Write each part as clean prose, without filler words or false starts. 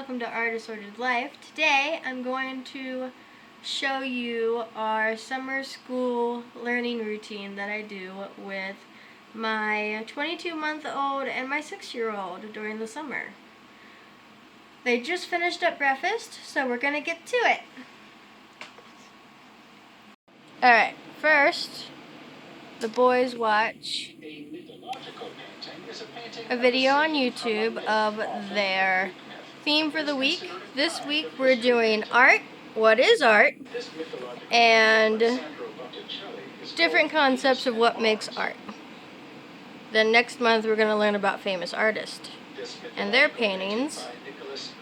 welcome to Our Disordered Life. Today I'm going to show you our summer school learning routine that I do with my 22-month-old and my 6-year-old during the summer. They just finished up breakfast, so we're going to get to it. Alright, first the boys watch a video on YouTube of their theme for the week. This week we're doing art, what is art, and different concepts of what makes art. Then next month we're going to learn about famous artists and their paintings.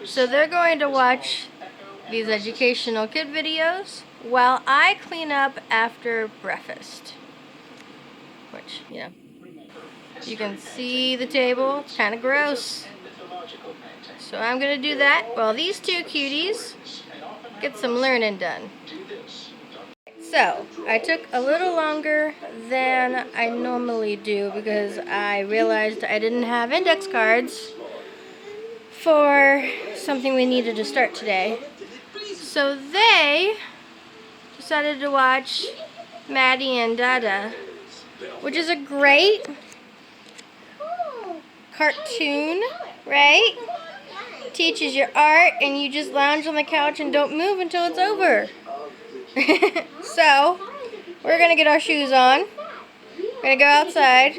So they're going to watch these educational kid videos while I clean up after breakfast. Which, you know, you can see the table. It's kind of gross. So I'm going to do that while these two cuties get some learning done. So, I took a little longer than I normally do because I realized I didn't have index cards for something we needed to start today. So they decided to watch Maddie and Dada, which is a great cartoon, right? Teaches you art and you just lounge on the couch and don't move until it's over. So, we're going to get our shoes on. We're going to go outside,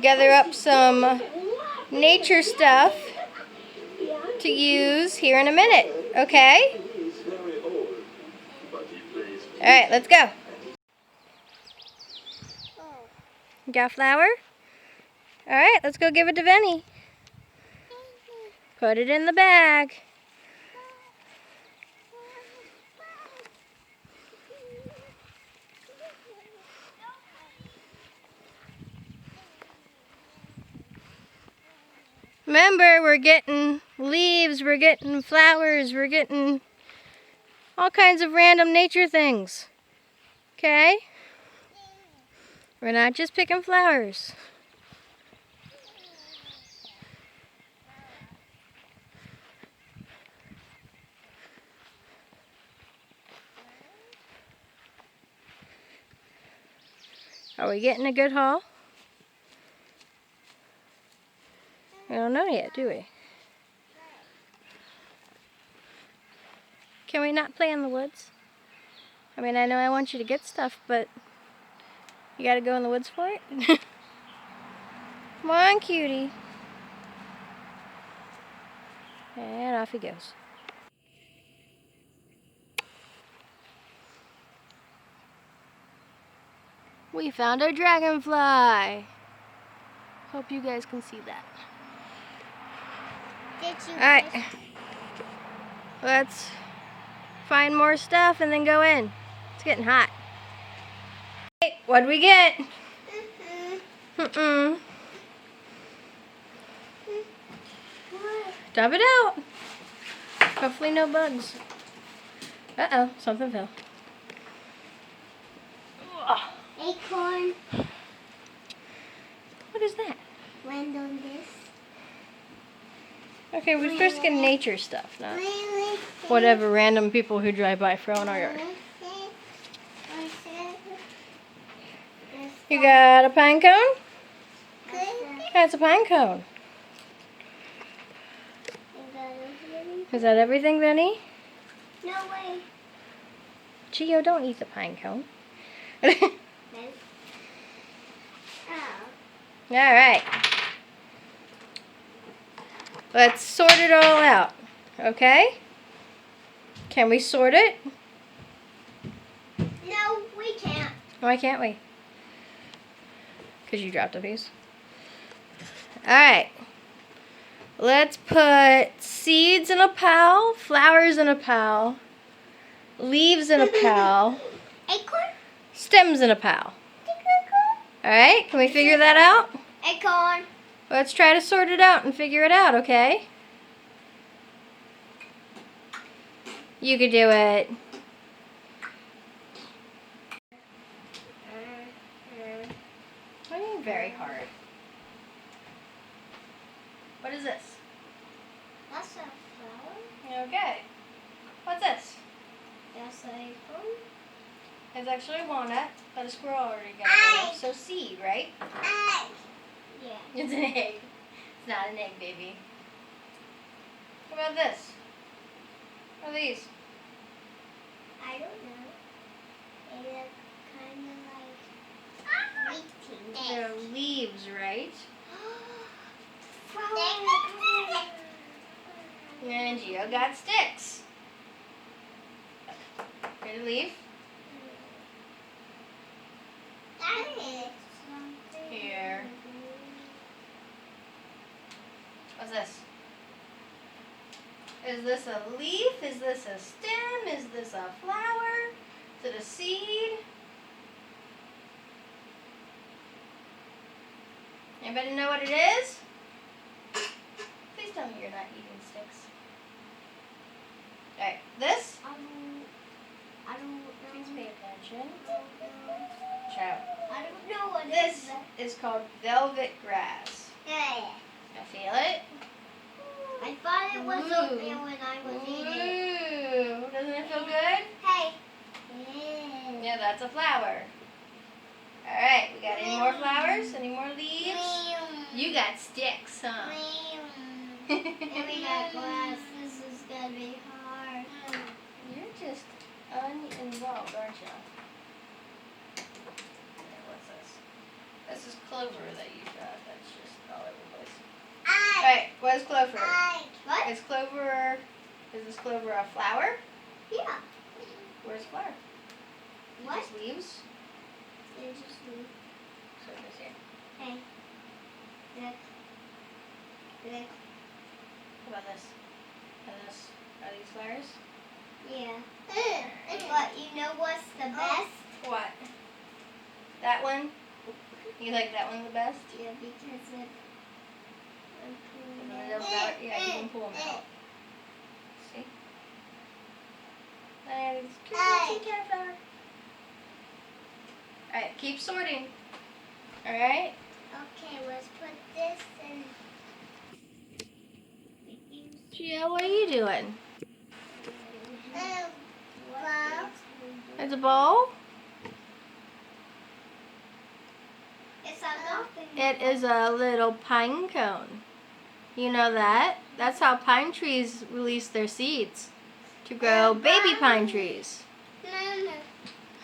gather up some nature stuff to use here in a minute, okay? Alright, let's go. Got a flower? Alright, let's go give it to Benny. Put it in the bag. Remember, we're getting leaves, we're getting flowers, we're getting all kinds of random nature things. Okay? We're not just picking flowers. Are we getting a good haul? We don't know yet, do we? Can we not play in the woods? I mean, I know I want you to get stuff, but you gotta go in the woods for it? Come on, cutie. And off he goes. We found our dragonfly. Hope you guys can see that. Alright. Let's find more stuff and then go in. It's getting hot. Hey, what'd we get? Dump it out. Hopefully no bugs. Uh-oh, something fell. Acorn. What is that? Land on this. Okay, we're supposed to get nature stuff, not whatever random people who drive by throw in our yard. You got a pine cone? That's a pine cone. Is that everything, Benny? No way. Gio, don't eat the pine cone. Alright. Let's sort it all out. Okay? Can we sort it? No, we can't. Why can't we? Because you dropped a piece. Alright. Let's put seeds in a pile, flowers in a pile, leaves in a pile, Acorn? stems in a pile. Alright, can we figure that out? Acorn. Let's try to sort it out and figure it out, okay? You could do it. What do you mean very hard? What is this? That's a flower. Okay. What's this? That's an acorn. It's actually a walnut, but a squirrel already got it. So seed, right? Yeah. It's an egg. It's not an egg, baby. What about this? What are these? I don't know. They look kind of like waiting. They're leaves, right? And Gio got sticks. Get a leaf. Here. What's this? Is this a leaf? Is this a stem? Is this a flower? Is it a seed? Anybody know what it is? Please tell me you're not eating sticks. Alright, this? I don't know. Please pay attention. Ciao. I don't know what This is called velvet grass. Hey. I feel it. I thought it was Ooh. oatmeal when I was eating it. Ooh, doesn't it feel good? Hey. Yeah, that's a flower. Alright, we got any more flowers? Any more leaves? You got sticks, huh? And we got glass. This is gonna be hard. You're just uninvolved, aren't you? Okay, what's this? This is clover that you got. That's just all over the place. Alright, what is clover? What? Is this clover a flower? Yeah. Where's the flower? What? Just leaves? They're just leaves. So it is here. Hey. Look. Look. What about this? Are these flowers? Yeah. But you know what's the best? What? That one? You like that one the best? Yeah, because of Yeah, you can pull them out. See? And it's cute cauliflower. Alright, keep sorting. Alright? Okay, let's put this in. Gia, what are you doing? Well, It's a bowl? it's a nothing. It is a little pine cone. You know that? That's how pine trees release their seeds to grow baby pine trees.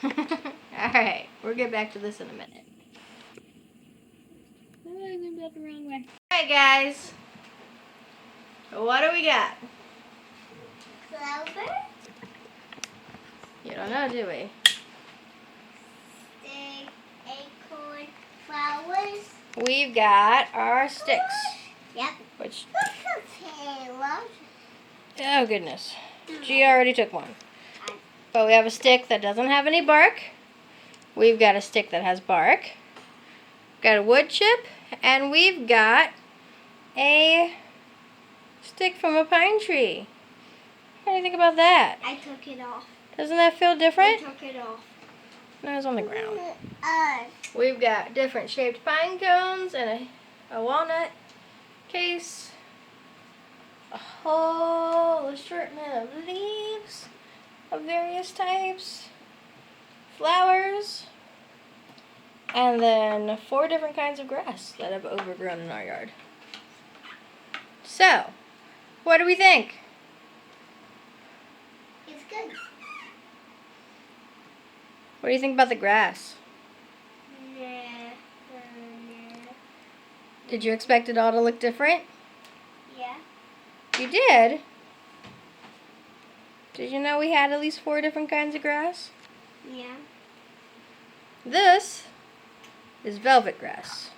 Alright, we'll get back to this in a minute. I went back the wrong way. Alright guys, what do we got? Clover, You don't know, do we? stick, acorn, flowers. We've got our sticks. Yep. Which, Love. oh goodness. Gia already took one. But we have a stick that doesn't have any bark. We've got a stick that has bark. Got a wood chip. And we've got a stick from a pine tree. What do you think about that? I took it off. Doesn't that feel different? I took it off. No, it's on the ground. We've got different shaped pine cones and a walnut case. A whole assortment of leaves of various types. Flowers. And then 4 different kinds of grass that have overgrown in our yard. So, what do we think? It's good. What do you think about the grass? Did you expect it all to look different? Yeah. You did? Did you know we had at least 4 different kinds of grass? Yeah. This is velvet grass.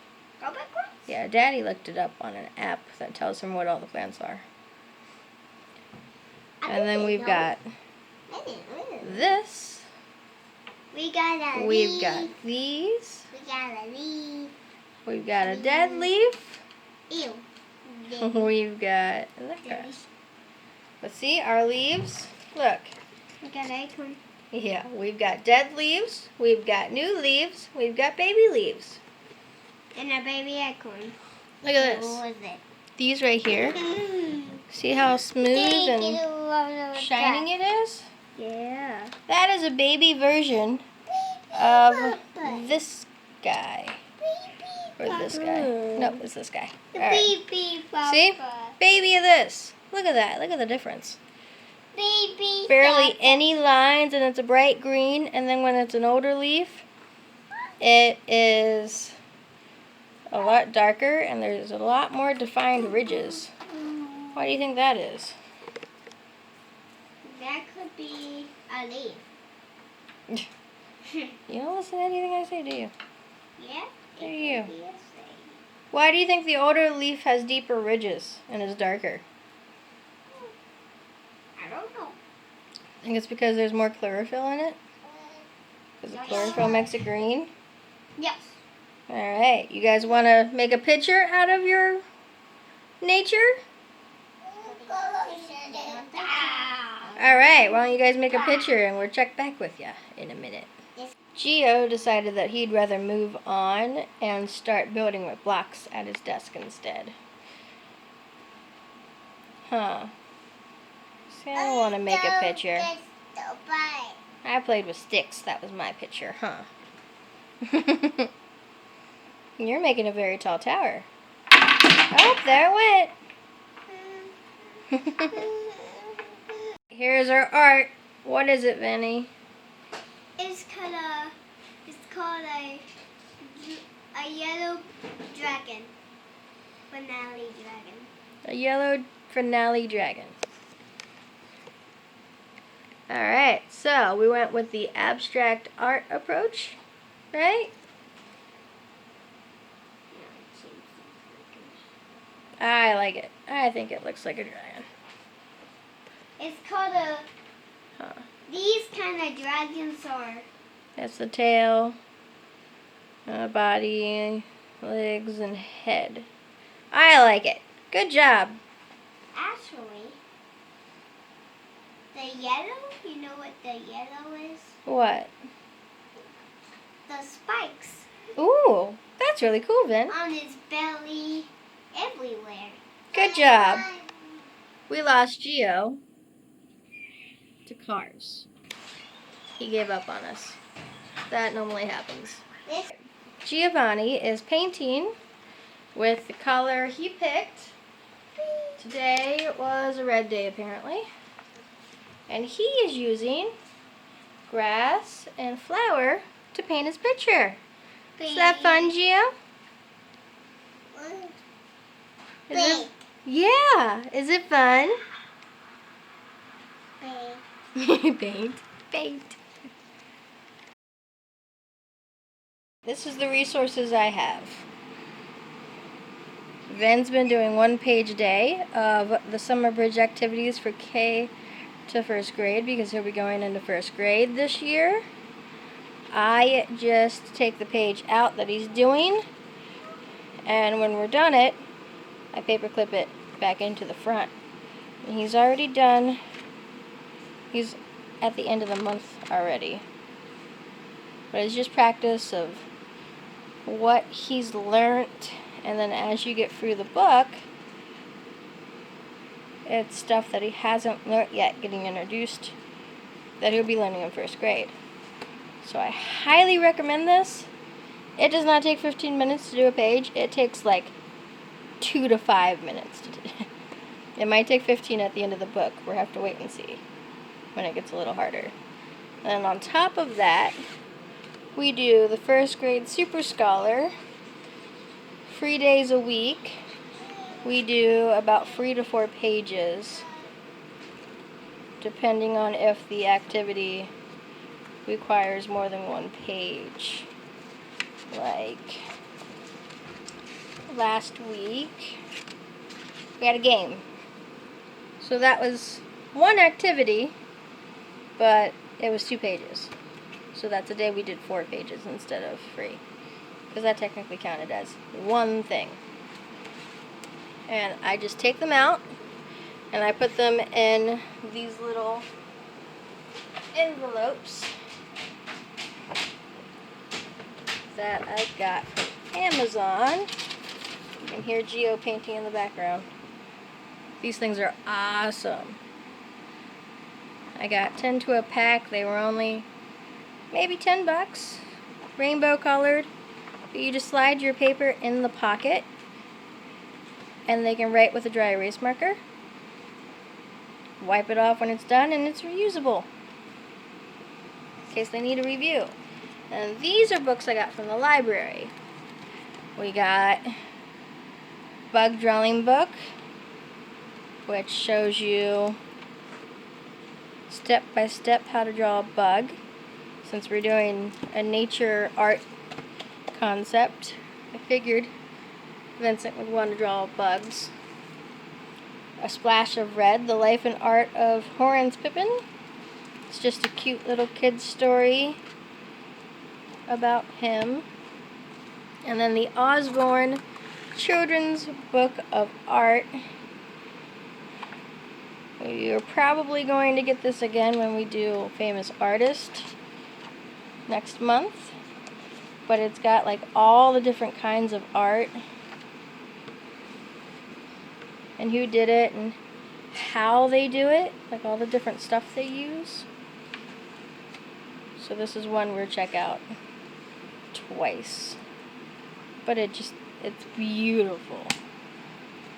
Go backwards? Yeah, Daddy looked it up on an app that tells him what all the plants are. And then we've got this. We got a We've leaf. got these. We got a leaf. We've got a dead leaf. Ew. We've got that grass. But see, our leaves, look. We got acorn. Yeah, we've got dead leaves. We've got new leaves. We've got baby leaves. And a baby acorn. Look at What this. was it? These right here See how smooth and shining it is? Yeah. That is a baby version of this guy. Or this guy. No, it's this guy. The All right. baby papa. See? Baby of this. Look at that. Look at the difference. Baby. Barely papa. any lines, and it's a bright green. And then when it's an older leaf, it is a lot darker, and there's a lot more defined ridges. Why do you think that is? That could be a leaf. You don't listen to anything I say, do you? Yeah. Do you? Could be a thing. Why do you think the older leaf has deeper ridges and is darker? I don't know. I think it's because there's more chlorophyll in it. Because the chlorophyll makes it green. Yes. All right, you guys want to make a picture out of your nature? All right, why don't you guys make a picture and we'll check back with you in a minute. Gio decided that he'd rather move on and start building with blocks at his desk instead. Huh. See, I don't want to make a picture. I played with sticks. That was my picture, huh? You're making a very tall tower. Oh, there it went. Here's our art. What is it, Vinny? It's called a yellow dragon. Finale dragon. A yellow finale dragon. Alright, so we went with the abstract art approach, right? I like it. I think it looks like a dragon. It's called these kind of dragons are. That's the tail, body, legs, and head. I like it. Good job. Actually, the yellow, you know what the yellow is? What? The spikes Ooh, that's really cool, Vin. on his belly, everywhere. Good job. We lost Gio to cars. He gave up on us. That normally happens. This Giovanni is painting with the color he picked. Today was a red day, apparently. And he is using grass and flower to paint his picture. Is that fun, Gio? Is it? Yeah. Is it fun? Paint. Paint. This is the resources I have. Ven's been doing 1 page a day of the summer bridge activities for K to first grade because he'll be going into first grade this year. I just take the page out that he's doing, and when we're done it, I paperclip it back into the front. And he's already done. He's at the end of the month already. But it's just practice of what he's learned, and then as you get through the book, it's stuff that he hasn't learned yet getting introduced that he'll be learning in first grade. So I highly recommend this. It does not take 15 minutes to do a page. It takes like 2 to 5 minutes to do. It might take 15 at the end of the book. We'll have to wait and see when it gets a little harder. And on top of that, we do the first grade Super Scholar 3 days a week. We do about 3 to 4 pages, depending on if the activity requires more than 1 page. Like last week, we had a game. So that was 1 activity, but it was 2 pages. So that's a day we did 4 pages instead of 3. Because that technically counted as 1 thing. And I just take them out and I put them in these little envelopes that I got from Amazon. You can hear Gio painting in the background. These things are awesome. I got 10 to a pack. They were only maybe $10. Rainbow colored. But you just slide your paper in the pocket and they can write with a dry erase marker. Wipe it off when it's done and it's reusable in case they need a review. And these are books I got from the library. We got Bug Drawing Book, which shows you step by step how to draw a bug. Since we're doing a nature art concept, I figured Vincent would want to draw bugs. A Splash of Red, The Life and Art of Horace Pippin. It's just a cute little kid's story about him. And then the Osborne Children's Book of Art. You're probably going to get this again when we do Famous Artist next month. But it's got like all the different kinds of art and who did it and how they do it, like all the different stuff they use. So this is one we'll check out twice. But it's beautiful.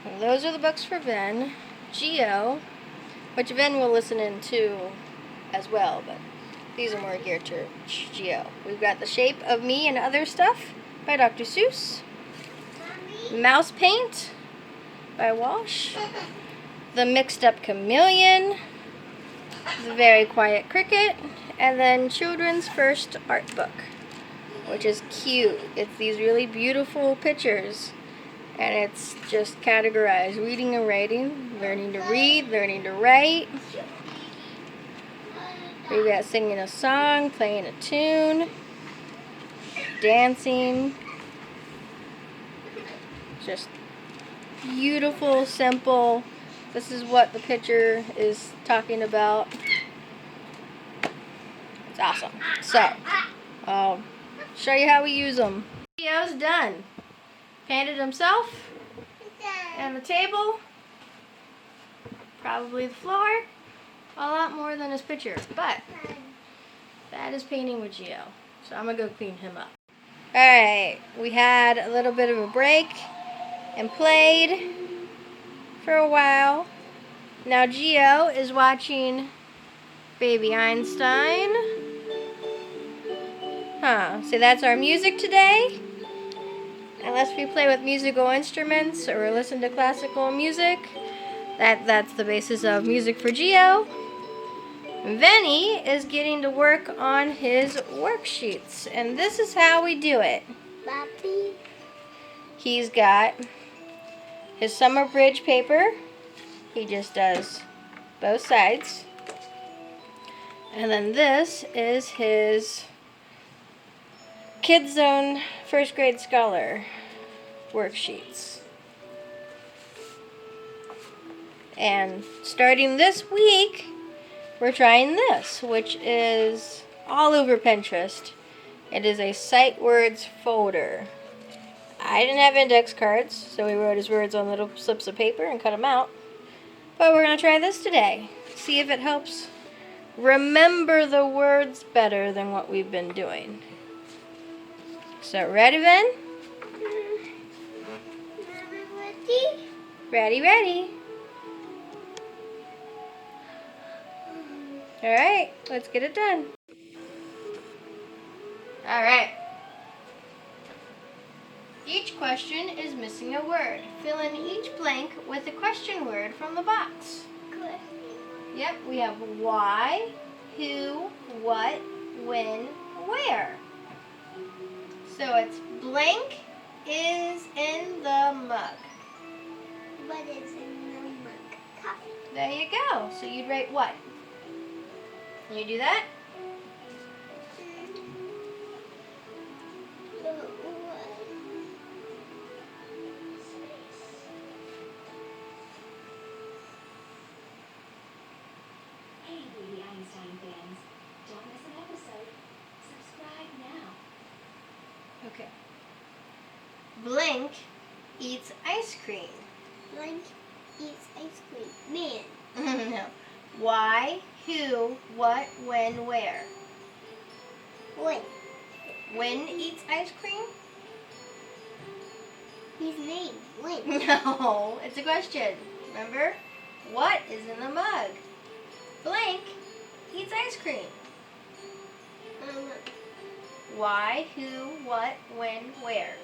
And those are the books for Ven. Geo, which Ven will listen in to as well, but these are more geared to Geo. We've got The Shape of Me and Other Stuff by Dr. Seuss. Mouse Paint by Walsh. The Mixed Up Chameleon. The Very Quiet Cricket. And then Children's First Art Book, which is cute. It's these really beautiful pictures. And it's just categorized reading and writing, learning to read, learning to write. We've got singing a song, playing a tune, dancing. Just beautiful, simple. This is what the picture is talking about. It's awesome. So, I'll show you how we use them. Geo's done. Painted himself and the table, probably the floor, a lot more than his picture, but that is painting with Geo. So I'm gonna go clean him up. Alright, we had a little bit of a break and played for a while. Now Geo is watching Baby Einstein. So that's our music today. Unless we play with musical instruments or listen to classical music, that's the basis of music for Geo. Venny is getting to work on his worksheets, and this is how we do it. Papi. He's got his summer bridge paper. He just does both sides. And then this is his Kids Zone First Grade Scholar worksheets. And starting this week, we're trying this, which is all over Pinterest. It is a sight words folder. I didn't have index cards, so he wrote his words on little slips of paper and cut them out. But we're going to try this today. See if it helps remember the words better than what we've been doing. So, ready, Ven? Ready? Ready. Alright, let's get it done. Alright. Each question is missing a word. Fill in each blank with a question word from the box. Good. Yep, we have why, who, what, when, where. So it's blank is in the mug. What is in the mug? Coffee. There you go. So you'd write what? Can you do that? Hey, Baby Einstein fans. Don't miss an episode. Subscribe now. Okay. Blink eats ice cream. Blank eats ice cream? Man. No. Why, who, what, when, where? When? When eats ice cream? His name. When? No, it's a question. Remember? What is in the mug? Blank eats ice cream. Why, who, what, when, where?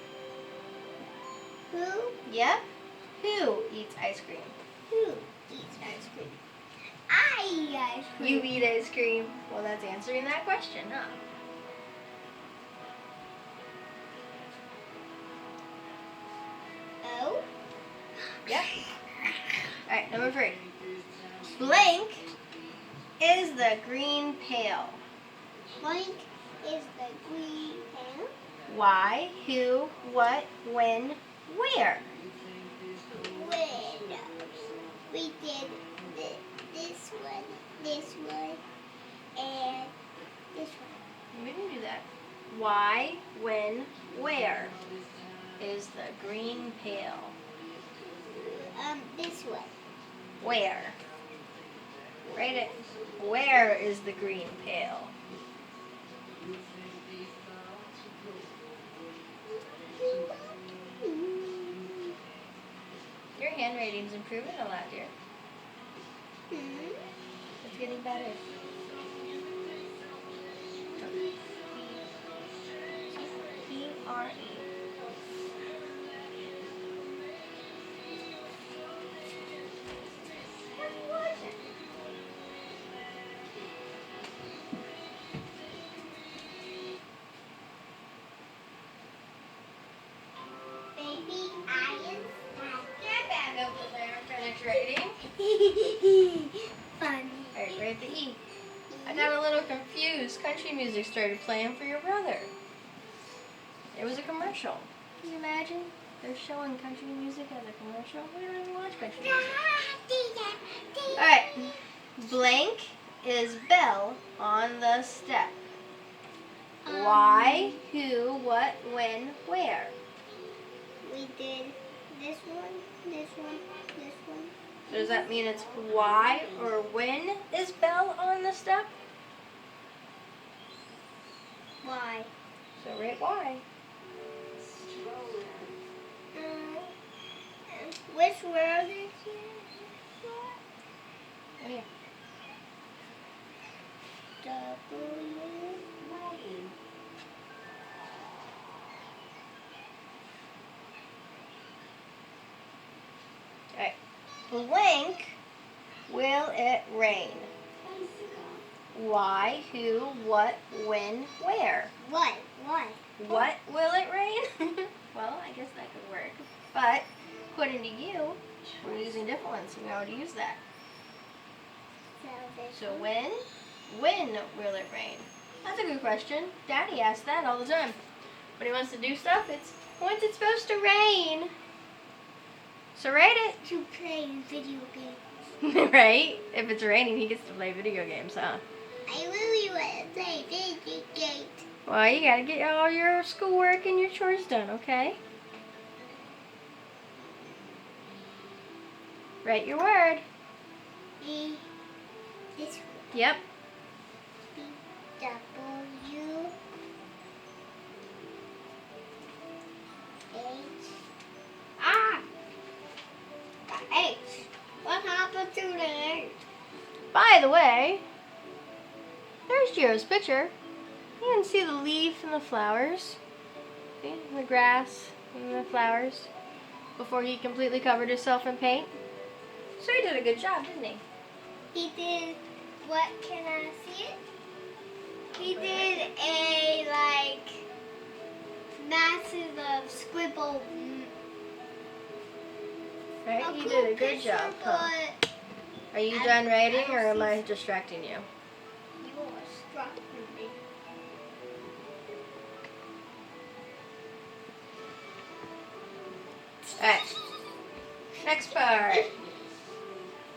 Who? Yep. Who eats ice cream? Who eats ice cream? I eat ice cream. You eat ice cream. Well, that's answering that question, huh? Oh? Yep. Alright, number 3. Blank is the green pail. Blank is the green pen. Why, who, what, when, where? When we did this one, and this one. We didn't do that. Why, when, where is the green pail? This one. Where? Write it. Where is the green pail? Your handwriting's improving a lot, dear. It's getting better. P-R-E. Baby, I am Get back over there and finish writing. funny. Alright, write the E. I got a little confused. Country music started playing for your brother. It was a commercial. Can you imagine? They're showing country music as a commercial. We don't even watch country music. Alright. Blank is bell on the step. Why, who, what, when, where? We did this one, this one, this one. So does that mean it's why or when is bell on the step? Why? So write why. Which word is it? Oh, yeah. W. Alright. Blank, will it rain? Why, who, what, when, where? What? What? What will it rain? Well, I guess that could work. But, according to you, we're using different ones, so we know how to use that. So when? When will it rain? That's a good question. Daddy asks that all the time. When he wants to do stuff, it's, when's it supposed to rain? So write it. To play video games. Right? If it's raining, he gets to play video games, huh? I really want to play video games. Well, you gotta get all your schoolwork and your chores done, okay? Write your word. This Yep. W H. Ah! The H. What happened to the H? By the way, there's Gio's picture. You can see the leaf and the flowers. See? The grass and the flowers. Before he completely covered himself in paint. So he did a good job, didn't he? He did. What can I see it? He did a massive scribble. Right? You did a good job, huh? Are you done writing or am I distracting you? You are distracting me. Alright. Next part.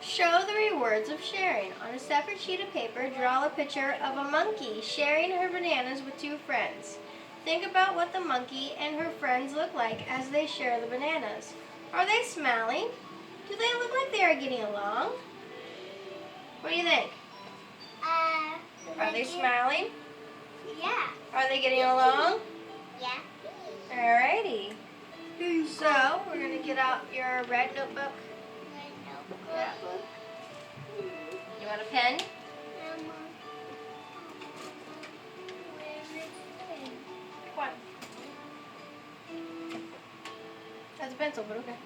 Show the rewards of sharing. On a separate sheet of paper, draw a picture of a monkey sharing her bananas with 2 friends. Think about what the monkey and her friends look like as they share the bananas. Are they smiling? Do they look like they are getting along? What do you think? Are they smiling? Yeah. Are they getting along? Yeah. Alrighty. So, we're going to get out your red notebook. Yeah. You want a pen? Come on. That's a pencil, but okay.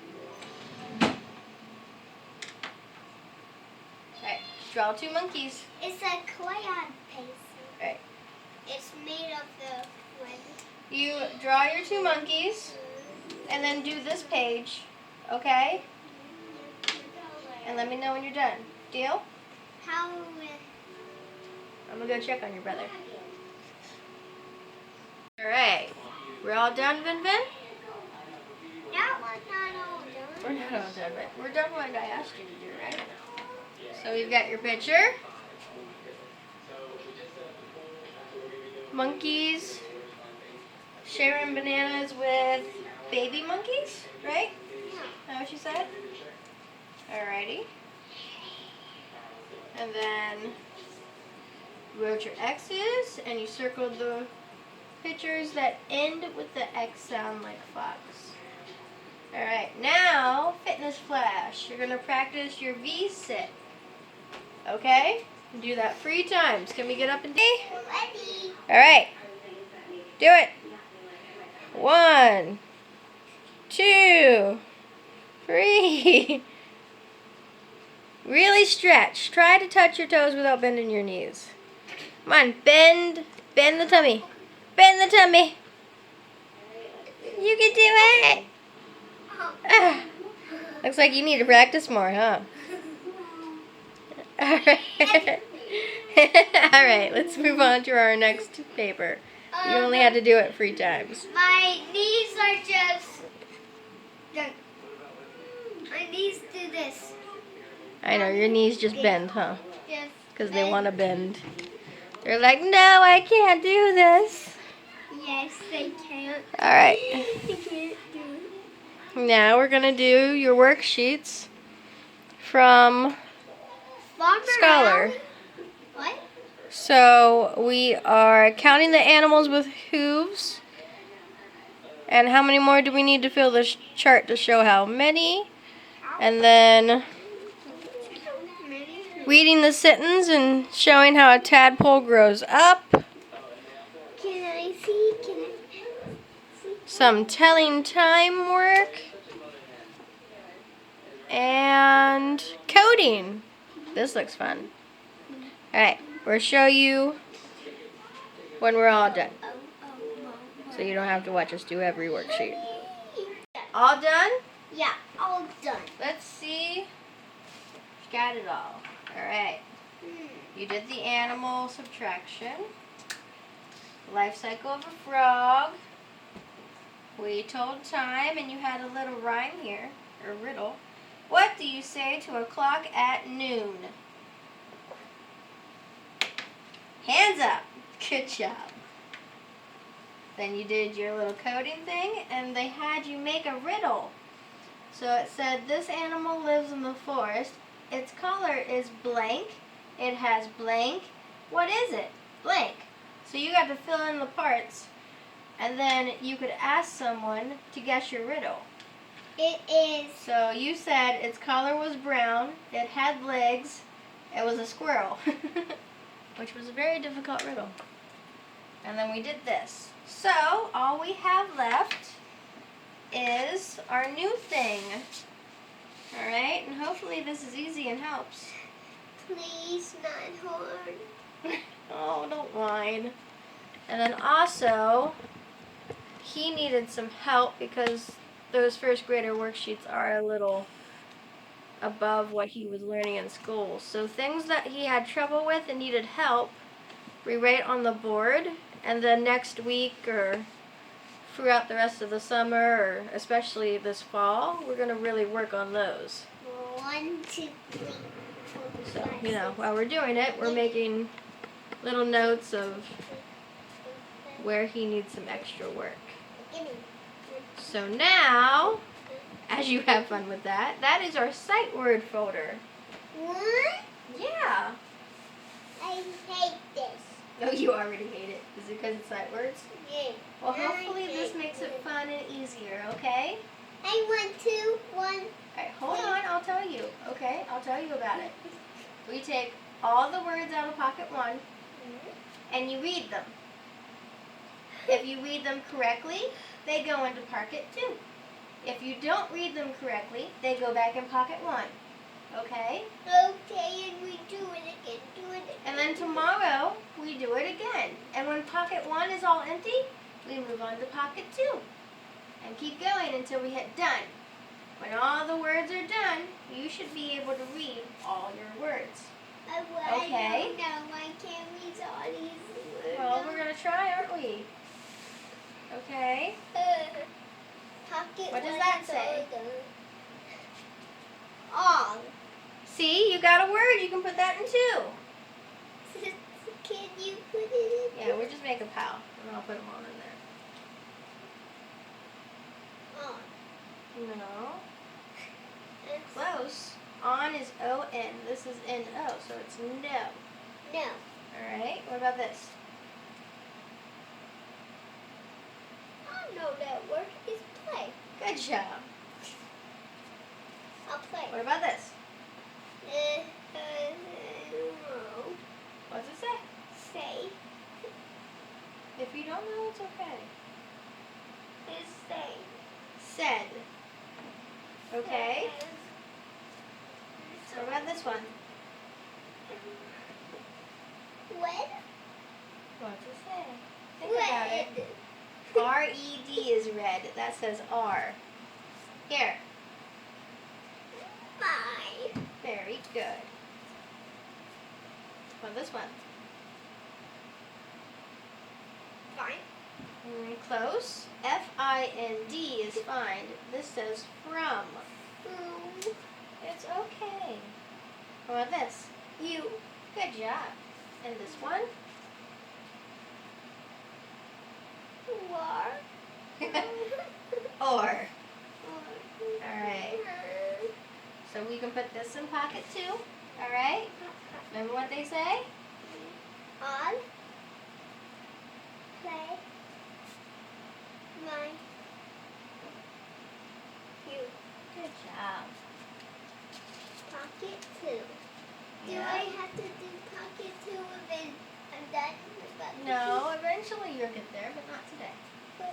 Alright, draw 2 monkeys. It's a crayon pencil. Alright. It's made of the wood. You draw your 2 monkeys, and then do this page, okay? And let me know when you're done. Deal? How I'm gonna go check on your brother. Alright. We're all done, Vin Vin? No, we're not all done. We're not all done, but we're done what I asked you to do, right? So we've got your picture. Monkeys. Sharing bananas with baby monkeys, right? Is that what you said? Alrighty. And then you wrote your X's and you circled the pictures that end with the X sound like fox. Alright, now fitness flash. You're going to practice your V-sit. Okay? Do that 3 times. Can we get up and do? Ready. Alright. Do it. 1, 2, 3. Really stretch. Try to touch your toes without bending your knees. Come on, bend the tummy. Bend the tummy. You can do it. Ah. Looks like you need to practice more, huh? Alright, let's move on to our next paper. You only had to do it 3 times. My knees are just. My knees do this. I know, your knees just bend, huh? Yes. Because they want to bend. They're like, no, I can't do this. Yes, they can't. Alright, They can't do it. now we're going to do your worksheets from Farmer Scholar. Alley? What? So we are counting the animals with hooves. And how many more do we need to fill this chart to show how many? And then reading the sentence and showing how a tadpole grows up. Can I see? Can I see? Some telling time work. And coding. This looks fun. Alright, we'll show you when we're all done. So you don't have to watch us do every worksheet. All done? Yeah, all done. Let's see. Got it all. Alright. You did the animal subtraction. Life cycle of a frog. We told time and you had a little rhyme here, or riddle. What do you say to a clock at noon? Hands up. Good job. Then you did your little coding thing and they had you make a riddle. So it said this animal lives in the forest. Its color is blank. It has blank. What is it? Blank. So you got to fill in the parts and then you could ask someone to guess your riddle. It is. So you said its color was brown. It had legs. It was a squirrel. Which was a very difficult riddle. And then we did this. So all we have left is our new thing. Alright, and hopefully this is easy and helps. Please, not hard. Oh, don't whine. And then also, he needed some help because those first grader worksheets are a little above what he was learning in school. So things that he had trouble with and needed help, we write on the board, and then next week or throughout the rest of the summer, or especially this fall, we're going to really work on those. 1, 2, 3, 4, So, 5, you know, while we're doing it, we're making little notes of where he needs some extra work. So now, as you have fun with that. That is our sight word folder. What? Yeah. I hate this. Oh, you already hate it. Is it because it's sight words? Yeah. Well, I hopefully this hate makes it it. fun and easier, okay? I want to. One. Alright, hold on, I'll tell you. Okay, I'll tell you about it. We take all the words out of pocket 1 and you read them. If you read them correctly, they go into pocket 2. If you don't read them correctly, they go back in pocket 1. Okay? Okay, and we do it again. Do it again. And then tomorrow, we do it again. And when pocket 1 is all empty, we move on to pocket 2. And keep going until we hit done. When all the words are done, you should be able to read all your words. Okay. I don't know. I can't read all these words. Well, we're going to try, aren't we? Okay. Pocket What does 1 that is say? All. See, you got a word. You can put that in 2. Can you put it in? Yeah, we'll just make a pile, and I'll put them all in On. there. No. It's Close. On is O-N. This is N-O, so it's no. no. All right. What about this? I know that word is play. Good job. I'll play. What about this? No. What's it say? Say. If you don't know, it's okay. It's say. Said. Okay. What about this one? When? What's it say? Think about it. Red. R-E-D is red. That says R. Here. Fine. Very good. Well, this one. Fine. Close. F-I-N-D is find. This says from. It's okay. How about this? You. Good job. And this one? War. Or. Alright. So we can put this in pocket 2. Alright? Remember what they say? On. Play. Mine. You. Good job. Pocket 2. Do Yeah. I have to do pocket 2 and then I'm done with pocket No, eventually you'll get there, but not today. 2?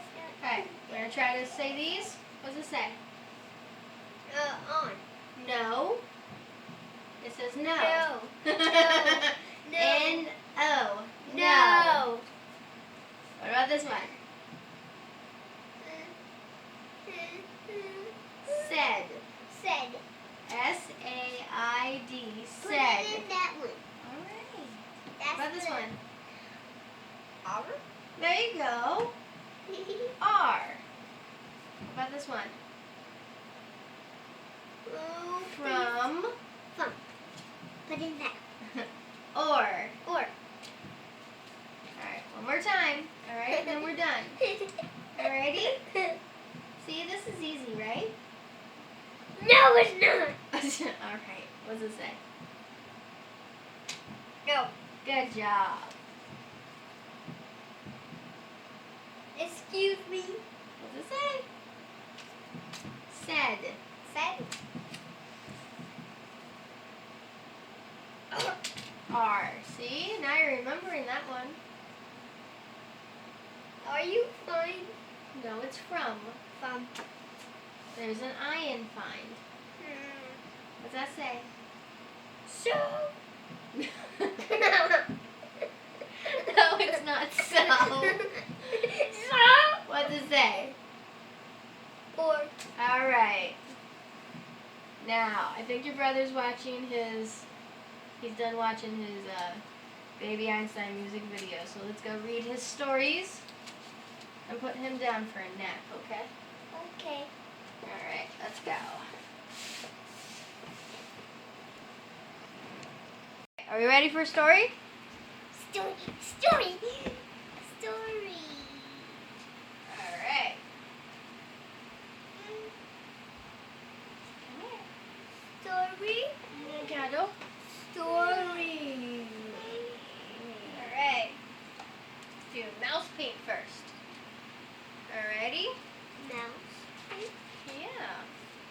Alright, we're going to try to say these. What does it say? On. No. It says no. No. No. N-O. No. What about this one? Said. Said. S-A-I-D. Put Said. it in that one. Alright. That's What about this the one? R. There you go. R. What about this one? From. From. Put in that. Or. Or. Alright, one more time. Alright, and then we're done. Alrighty? See, this is easy, right? No, it's not. Alright, what does it say? No. Good job. Excuse me. What does it say? Said. Said. R. See? Now you're remembering that one. Are you fine? No, it's from. From. There's an I in find. What's that say? So. No, it's not so. So. What does it say? Or. Alright. Now, I think your brother's watching he's done watching his Baby Einstein music video. So let's go read his stories and put him down for a nap, okay? Okay. Alright, let's go. Are we ready for a story? Story. Story. Story. Alright. Story? Candle. Story. Alright. Let's do mouse paint first. Alrighty? Mouse paint? Yeah.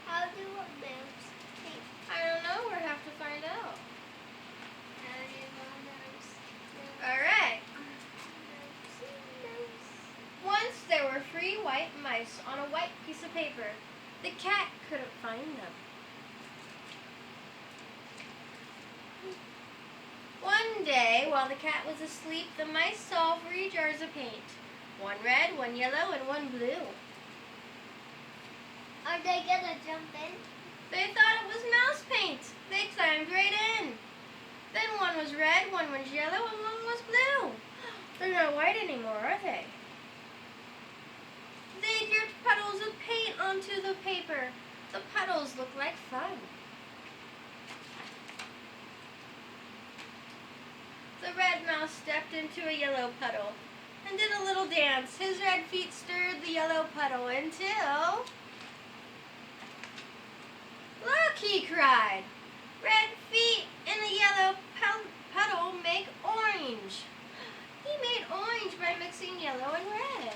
How do a mouse paint? I don't know. We'll have to find out. How do a mouse paint? Alright. Mouse. Once there were 3 white mice on a white piece of paper. The cat couldn't find them. One day, while the cat was asleep, the mice saw 3 jars of paint. 1 red, 1 yellow, and 1 blue. Are they gonna jump in? They thought it was mouse paint. They climbed right in. Then 1 was red, 1 was yellow, and 1 was blue. They're not white anymore, are they? They dripped puddles of paint onto the paper. The puddles looked like fun. The red mouse stepped into a yellow puddle and did a little dance. His red feet stirred the yellow puddle until... Look, he cried. Red feet in a yellow puddle make orange. He made orange by mixing yellow and red.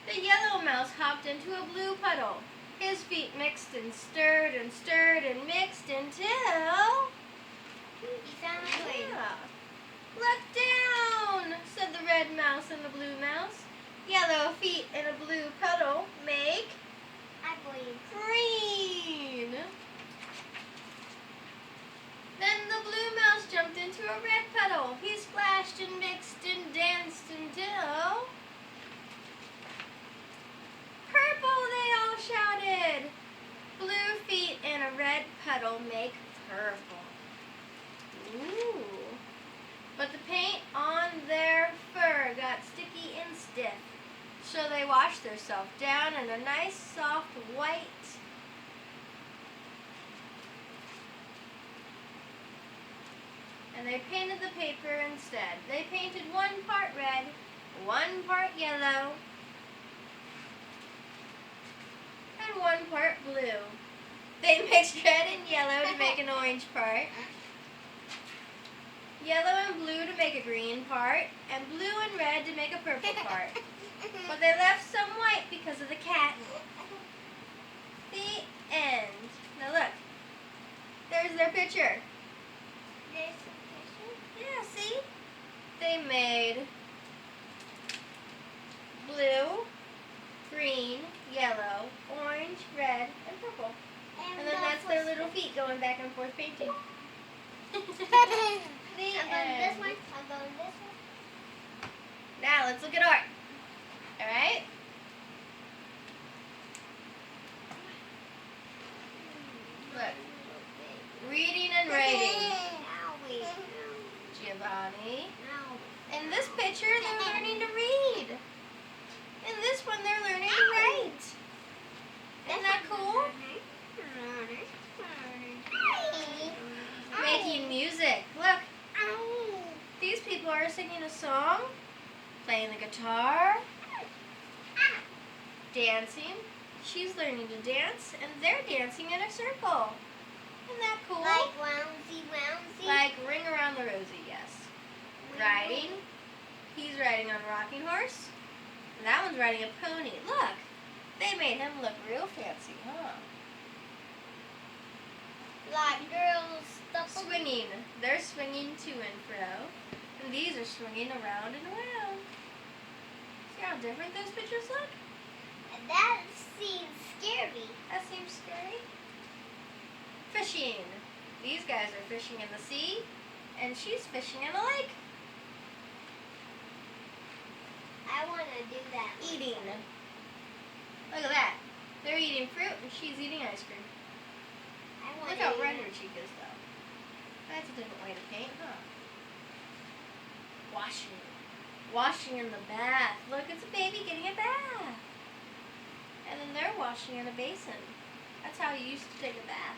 The yellow mouse hopped into a blue puddle. His feet mixed and stirred and mixed until... You sound like Yeah. Look down, said the red mouse and the blue mouse. Yellow feet in a blue puddle make I believe. green. Then the blue mouse jumped into a red puddle. He splashed and mixed and danced until... Purple, they all shouted. Blue feet in a red puddle make purple. Ooh. But the paint on their fur got sticky and stiff. So they washed themselves down in a nice soft white. And they painted the paper instead. They painted 1 part red, 1 part yellow, and 1 part blue. They mixed red and yellow to make an orange part, yellow and blue to make a green part, and blue and red to make a purple part. But they left some white because of the cat. The end. Now look. There's their picture. There's a picture. Yeah, see? They made blue, green, yellow, orange, red, and purple. And then that's their little feet going back and forth painting. The I'm going this end. one. I'm going this one. Now let's look at art. Alright? Look. Reading and writing. Owie. Giovanni. Owie. In this picture, they're learning to read. In this one, they're learning to write. Isn't that cool? Making music. Look, these people are singing a song, playing the guitar, dancing. She's learning to dance, and they're dancing in a circle. Isn't that cool? Like Woundsy Woundsy. Like Ring Around the Rosie, yes. Riding. He's riding on a rocking horse. And that one's riding a pony. Look, they made him look real fancy, huh? Like girls stuff. Swinging. They're swinging to and fro. And these are swinging around and around. See how different those pictures look? That seems scary. That seems scary. Fishing. These guys are fishing in the sea, and she's fishing in a lake. I want to do that. Eating. Look at that. They're eating fruit, and she's eating ice cream. I want Look to how do red that. her cheek is, though. That's a different way to paint, huh? Washing. Washing in the bath. Look, it's a baby getting a bath. And then they're washing in a basin. That's how you used to take a bath.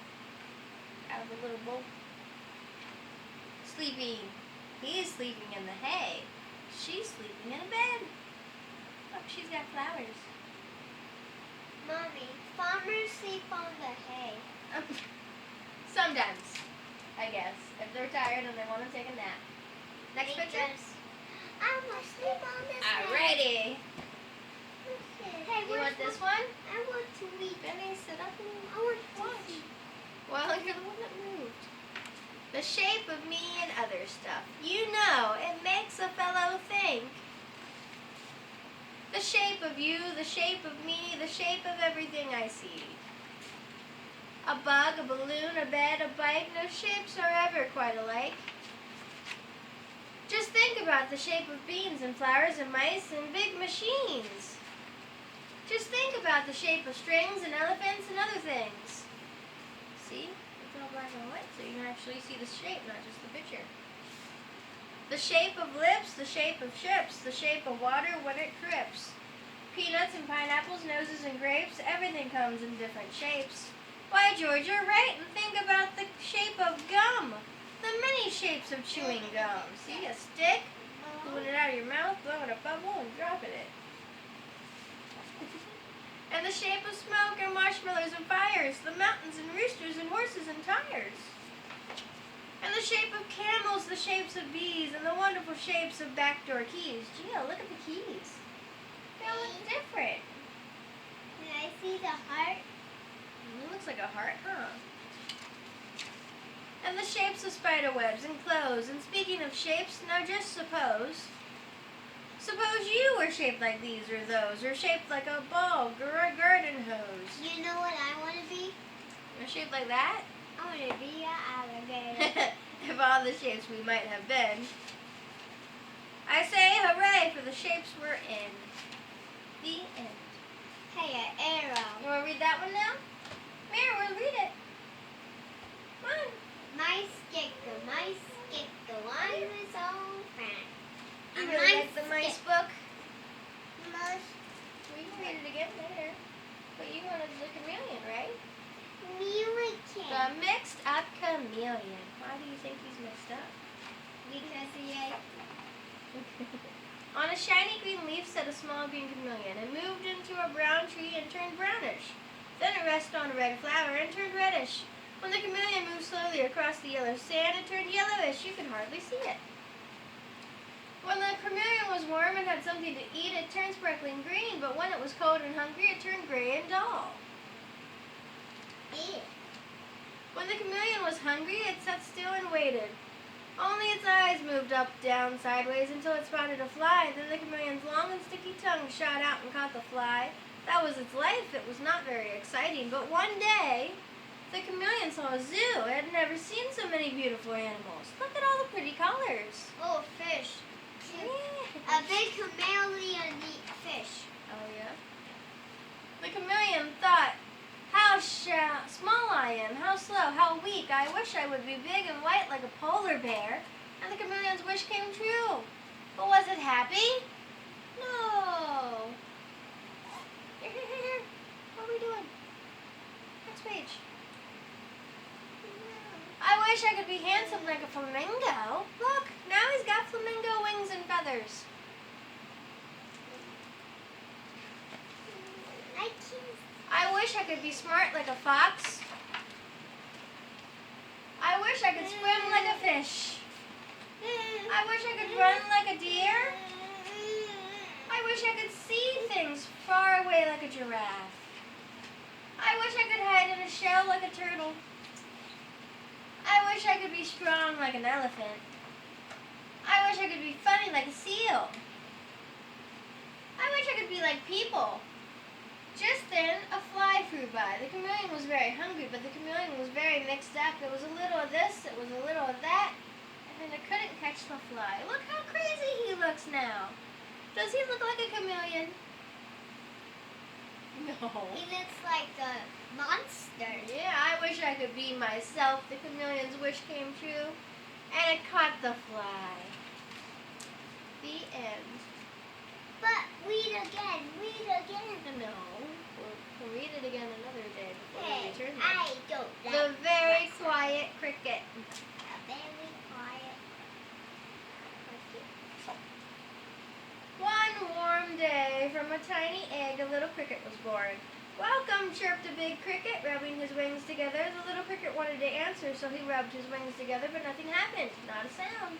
Out of a little bowl. Sleeping. He's sleeping in the hay. She's sleeping in a bed. Look, she's got flowers. Mommy, farmers sleep on the hay. Sometimes, I guess, if they're tired and they want to take a nap. Next picture. I want to sleep on this one. Alrighty. Hey, You want this one? I want to read. Benny, sit up and I want to watch. read. Well, you're the one that moved. The shape of me and other stuff. You know, it makes a fellow think. The shape of you, the shape of me, the shape of everything I see. A bug, a balloon, a bed, a bike, no shapes are ever quite alike. Just think about the shape of beans and flowers and mice and big machines. Just think about the shape of strings and elephants and other things. See? It's all black and white, so you can actually see the shape, not just the picture. The shape of lips, the shape of ships, the shape of water when it drips. Peanuts and pineapples, noses and grapes, everything comes in different shapes. Why, George, you're right, and think about the shape of gum. The many shapes of chewing gum. See, a stick, pulling it out of your mouth, blowing a bubble, and dropping it. And the shape of smoke and marshmallows and fires, the mountains and roosters and horses and tires. And the shape of camels, the shapes of bees, and the wonderful shapes of backdoor keys. Gee, look at the keys. They all look different. Can I see the heart? It looks like a heart, huh? And the shapes of spider webs and clothes. And speaking of shapes, now just suppose you were shaped like these or those, or shaped like a bulb or a garden hose. You know what I want to be? You're shaped like that? I want to be an alligator. Of all the shapes we might have been. I say hooray for the shapes we're in. The end. Hey, an arrow. You want to read that one now? Mary, we'll read it. Come on. My sticker, I'm his old friend. You really like the mice book? Mush. We can read it again later. But you wanted the chameleon, right? The mixed up chameleon. Why do you think he's mixed up? Because he ate. On a shiny green leaf sat a small green chameleon. It moved into a brown tree and turned brownish. Then it rested on a red flower and turned reddish. When the chameleon moved slowly across the yellow sand, it turned yellowish. You could hardly see it. When the chameleon was warm and had something to eat, it turned sparkling green, but when it was cold and hungry, it turned gray and dull. Eat. When the chameleon was hungry, it sat still and waited. Only its eyes moved up, down, sideways until it spotted a fly. Then the chameleon's long and sticky tongue shot out and caught the fly. That was its life. It was not very exciting, but one day, the chameleon saw a zoo. It had never seen so many beautiful animals. Look at all the pretty colors. Oh, fish. Yeah. A big chameleon eat fish. Oh, yeah. The chameleon thought, how small I am, how slow, how weak. I wish I would be big and white like a polar bear. And the chameleon's wish came true. But was it happy? No. Here. What are we doing? Next page. I wish I could be handsome like a flamingo. Look, now he's got flamingo wings and feathers. I wish I could be smart like a fox. I wish I could swim like a fish. I wish I could run like a deer. I wish I could see things far away like a giraffe. I wish I could hide in a shell like a turtle. I wish I could be strong like an elephant. I wish I could be funny like a seal. I wish I could be like people. Just then, a fly flew by. The chameleon was very hungry, but the chameleon was very mixed up. It was a little of this, it was a little of that, and it couldn't catch the fly. Look how crazy he looks now. Does he look like a chameleon? No. He looks like a monster. Yeah, I wish I could be myself. The chameleon's wish came true, and it caught the fly. The end. But read again. No, we'll read it again another day before Hey, we return. I don't like The very quiet cricket. a very quiet. One warm day, from a tiny egg, a little cricket was born. Welcome, chirped a big cricket, rubbing his wings together. The little cricket wanted to answer, so he rubbed his wings together, but nothing happened. Not a sound.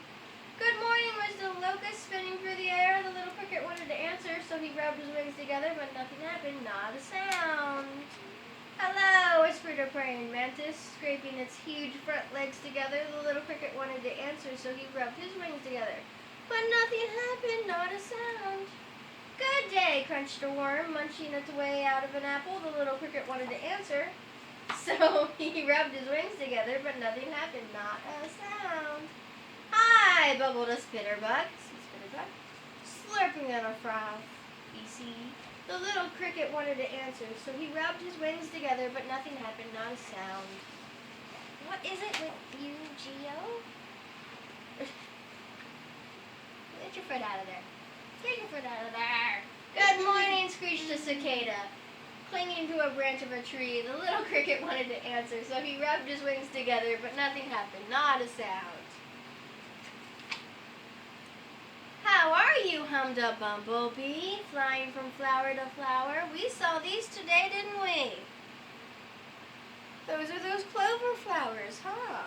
Good morning, was the locust spinning through the air. The little cricket wanted to answer, so he rubbed his wings together, but nothing happened. Not a sound. Hello, whispered a praying mantis, scraping its huge front legs together. The little cricket wanted to answer, so he rubbed his wings together, but nothing happened. Not a sound. Good day, crunched a worm, munching its way out of an apple. The little cricket wanted to answer, so he rubbed his wings together, but nothing happened. Not a sound. Hi, bubbled a spitterbug, slurping on a froth. You see, the little cricket wanted to answer, so he rubbed his wings together, but nothing happened. Not a sound. What is it with you, Geo? Get your foot out of there. Get your foot out of there. Good morning, screeched a cicada, clinging to a branch of a tree. The little cricket wanted to answer, so he rubbed his wings together, but nothing happened. Not a sound. How are you, hummed a bumblebee, flying from flower to flower? We saw these today, didn't we? Those are those clover flowers, huh?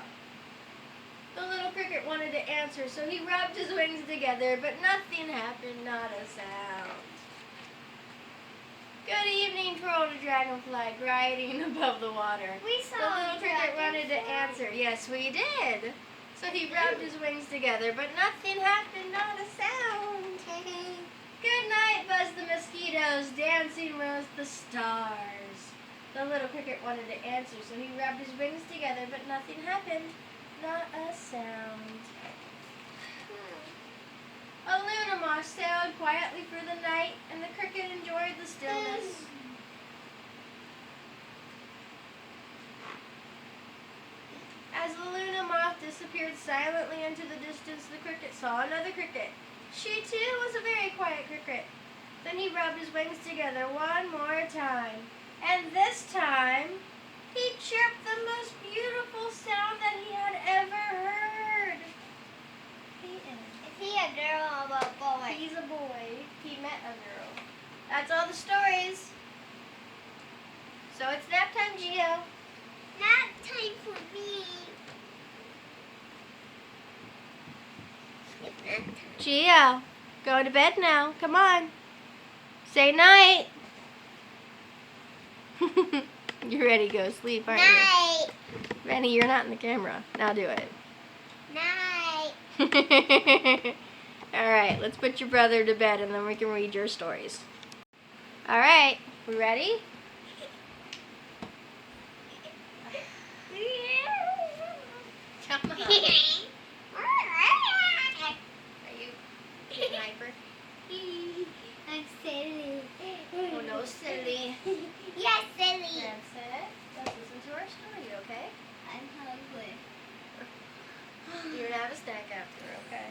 The little cricket wanted to answer, so he rubbed his wings together, but nothing happened, not a sound. Good evening, twirled a dragonfly, gliding above the water. We saw The little cricket wanted to dragonfly. answer. Yes, we did. So he rubbed his wings together, but nothing happened, not a sound. Good night, buzzed the mosquitoes, dancing with the stars. The little cricket wanted to answer, so he rubbed his wings together, but nothing happened, not a sound. A luna moth sailed quietly through the night, and the cricket enjoyed the stillness. As the luna moth disappeared silently into the distance, the cricket saw another cricket. She too was a very quiet cricket. Then he rubbed his wings together one more time, and this time he chirped the most beautiful sound that he had ever heard. Is he a girl or a boy? He's a boy. He met a girl. That's all the stories. So it's nap time, Geo. Nap time for me. It's nap time. Geo, go to bed now. Come on. Say night. You're ready to go to sleep, aren't Night. you? Benny, you're not in the camera. Now do it. Night. All right, let's put your brother to bed and then we can read your stories. All right, we ready? Come on. Are you a sniper? I'm silly. Oh, no, silly. Yes, silly. That's it. Let's listen to our story, okay? I'm hungry. You're gonna have a snack after, okay?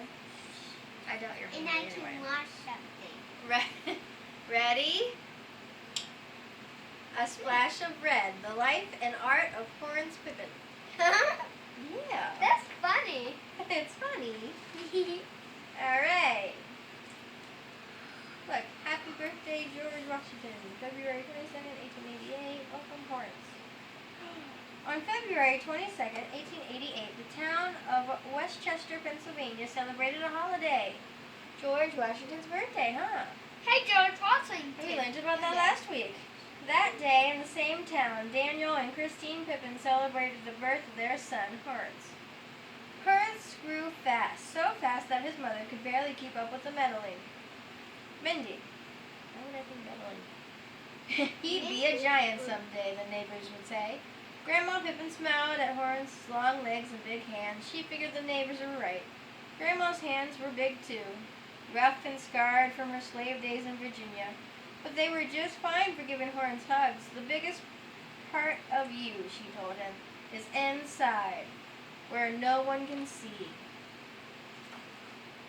I doubt you're And hungry I can anyway. watch something. Ready? A splash of red. The life and art of Horace Pippin. Yeah. That's funny. It's funny. All right. Look, happy birthday, George Washington. February 22nd, 1888. Welcome, Horace. On February 22nd, 1888, the town of Westchester, Pennsylvania celebrated a holiday. George Washington's birthday, huh? Hey, George Washington. We learned about that last week. That day, in the same town, Daniel and Christine Pippin celebrated the birth of their son, Horace. Horace grew fast, so fast that his mother could barely keep up with the meddling. Mindy. Why would I think meddling? He'd be a giant someday, the neighbors would say. Grandma Pippin smiled at Horace's long legs and big hands. She figured the neighbors were right. Grandma's hands were big too, rough and scarred from her slave days in Virginia. But they were just fine for giving Horace hugs. The biggest part of you, she told him, is inside, where no one can see.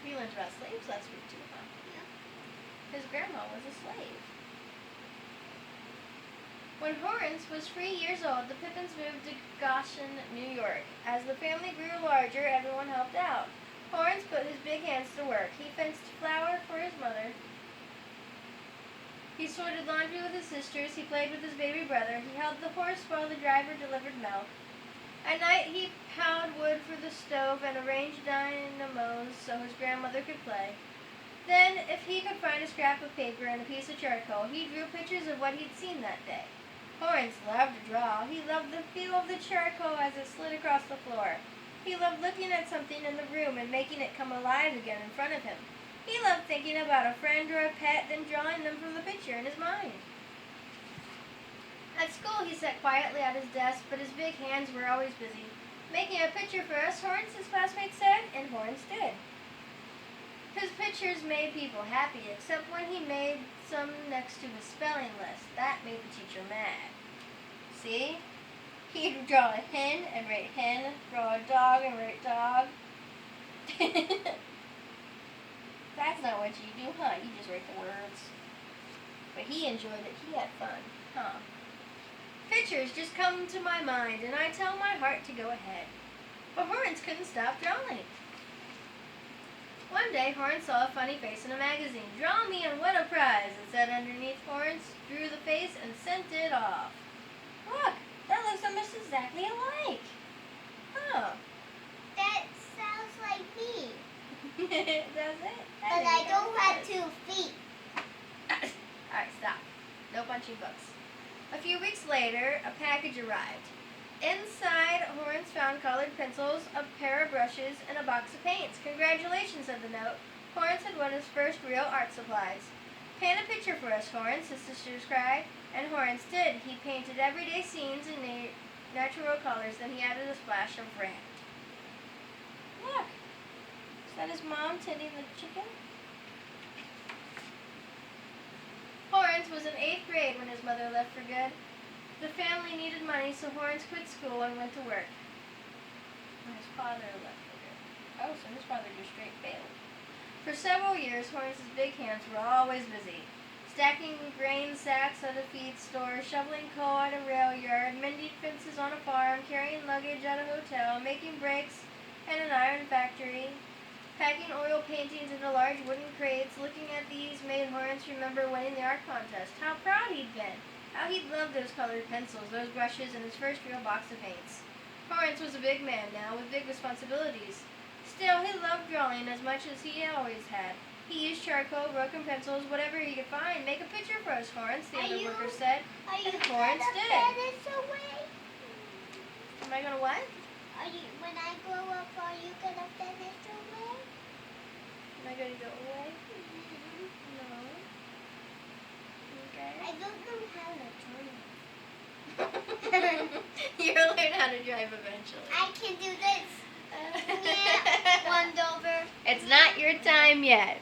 We learned about slaves last week too, huh? Yeah. His grandma was a slave. When Horace was 3 years old, the Pippins moved to Goshen, New York. As the family grew larger, everyone helped out. Horace put his big hands to work. He fenced flour for his mother. He sorted laundry with his sisters. He played with his baby brother. He held the horse while the driver delivered milk. At night, he piled wood for the stove and arranged dynamos so his grandmother could play. Then, if he could find a scrap of paper and a piece of charcoal, he drew pictures of what he'd seen that day. Horace loved to draw. He loved the feel of the charcoal as it slid across the floor. He loved looking at something in the room and making it come alive again in front of him. He loved thinking about a friend or a pet, then drawing them from the picture in his mind. At school, he sat quietly at his desk, but his big hands were always busy. Making a picture for us, Horace, his classmates said, and Horace did. His pictures made people happy, except when he made some next to his spelling list. That made the teacher mad. See? He'd draw a hen and write hen, draw a dog and write dog. That's not what you do, huh? You just write the words. But he enjoyed it. He had fun, huh? Pictures just come to my mind, and I tell my heart to go ahead. But Horace couldn't stop drawing. One day, Horace saw a funny face in a magazine. "Draw me and win a prize," it said underneath. Horace drew the face and sent it off. Look, that looks almost exactly alike. Huh. That sounds like me. Does it? But I don't have 2 feet. Alright, stop. No punching books. A few weeks later, a package arrived. Inside, Horace found colored pencils, a pair of brushes, and a box of paints. "Congratulations," said the note. Horace had won his first real art supplies. "Paint a picture for us, Horace," his sisters cried. And Horace did. He painted everyday scenes in natural colors, then he added a splash of red. Look. Is that his mom tending the chicken? Horace was in 8th grade when his mother left for good. The family needed money, so Horace quit school and went to work. His father left for good. Oh, so his father just straight failed. For several years, Horace's big hands were always busy. Stacking grain sacks at a feed store, shoveling coal at a rail yard, mending fences on a farm, carrying luggage at a hotel, making brakes at an iron factory, packing oil paintings into large wooden crates. Looking at these made Horace remember winning the art contest. How proud he'd been. How he'd loved those colored pencils, those brushes, and his first real box of paints. Horace was a big man now, with big responsibilities. Still, he loved drawing as much as he always had. He used charcoal, broken pencils, whatever he could find. "Make a picture for us, Horace," the other worker said. Are you And gonna Horace did. finish away? Am I gonna what? When I grow up, are you gonna finish away? Am I gonna go away? No. Okay. I don't know how to drive. You'll learn how to drive eventually. I can do this. Yeah, one over. It's not your time yet.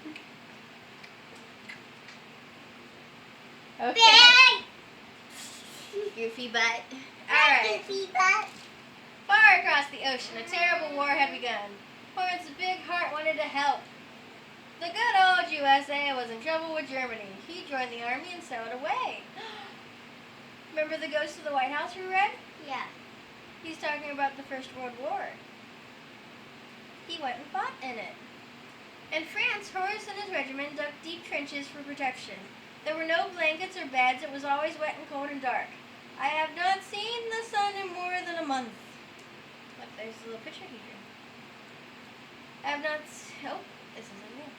Okay. Bang! Goofy butt. Alright. Far across the ocean, a terrible war had begun. Horace's big heart wanted to help. The good old USA was in trouble with Germany. He joined the army and sailed away. Remember the Ghost of the White House we read? Yeah. He's talking about the First World War. He went and fought in it. In France, Horace and his regiment dug deep trenches for protection. There were no blankets or beds. It was always wet and cold and dark. "I have not seen the sun in more than a month." Look, there's a little picture here. "I have not... Oh, this isn't new."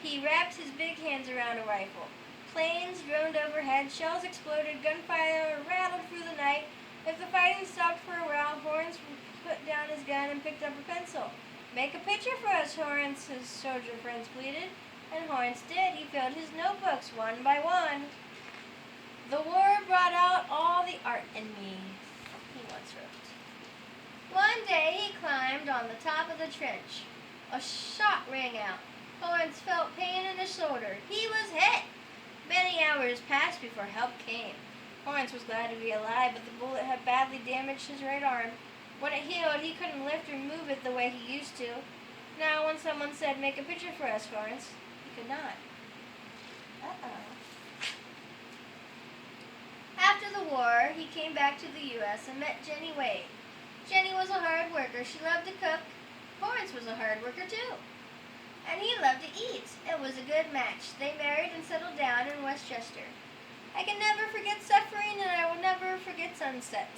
He wrapped his big hands around a rifle. Planes droned overhead. Shells exploded. Gunfire rattled through the night. If the fighting stopped for a while, Horace put down his gun and picked up a pencil. "Make a picture for us, Horace," his soldier friends pleaded. And Horace did. He filled his notebooks one by one. "The war brought out all the art in me," he once wrote. One day he climbed on the top of the trench. A shot rang out. Horace felt pain in his shoulder. He was hit. Many hours passed before help came. Horace was glad to be alive, but the bullet had badly damaged his right arm. When it healed, he couldn't lift or move it the way he used to. Now, when someone said, "Make a picture for us, Horace," he could not. After the war, he came back to the U.S. and met Jenny Wade. Jenny was a hard worker. She loved to cook. Horace was a hard worker, too. And he loved to eat. It was a good match. They married and settled down in Westchester. I can never forget suffering, and I will never forget sunset.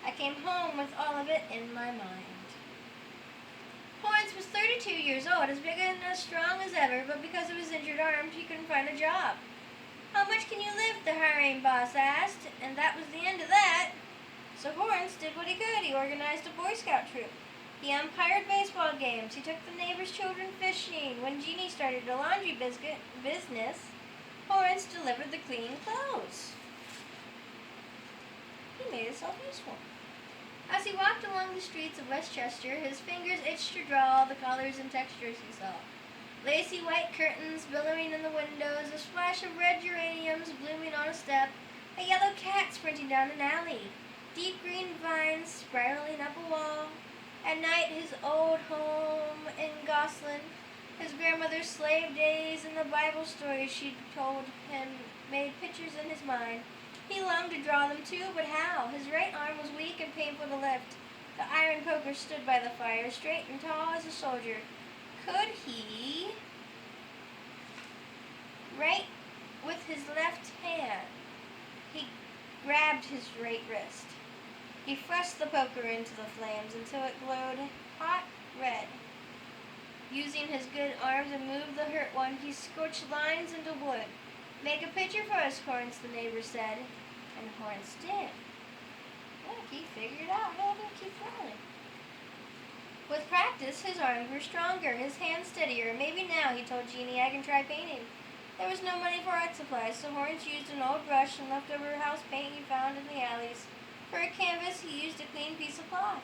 I came home with all of it in my mind. Florence was 32 years old, as big and as strong as ever, but because of his injured arm, he couldn't find a job. How much can you lift? The hiring boss asked, and that was the end of that. So Horns did what he could. He organized a Boy Scout troop. He umpired baseball games. He took the neighbors' children fishing. When Jeannie started a laundry business, Horns delivered the clean clothes. He made himself useful. As he walked along the streets of Westchester, his fingers itched to draw all the colors and textures he saw. Lacy white curtains billowing in the windows, a splash of red geraniums blooming on a step, a yellow cat sprinting down an alley, deep green vines spiraling up a wall. At night, his old home in Gosselin, his grandmother's slave days, and the Bible stories she'd told him made pictures in his mind. He longed to draw them too, but how? His right arm was weak and painful to lift. The iron poker stood by the fire, straight and tall as a soldier. Could he write with his left hand? He grabbed his right wrist. He thrust the poker into the flames until it glowed hot red. Using his good arm to move the hurt one, he scorched lines into wood. Make a picture for us, Horns, the neighbor said. And Horns did. Look, he figured out how to keep drawing. With practice, his arm grew stronger, his hands steadier. Maybe now, he told Jeannie, I can try painting. There was no money for art supplies, so Horns used an old brush and leftover house paint he found in the alleys. For a canvas, he used a clean piece of cloth.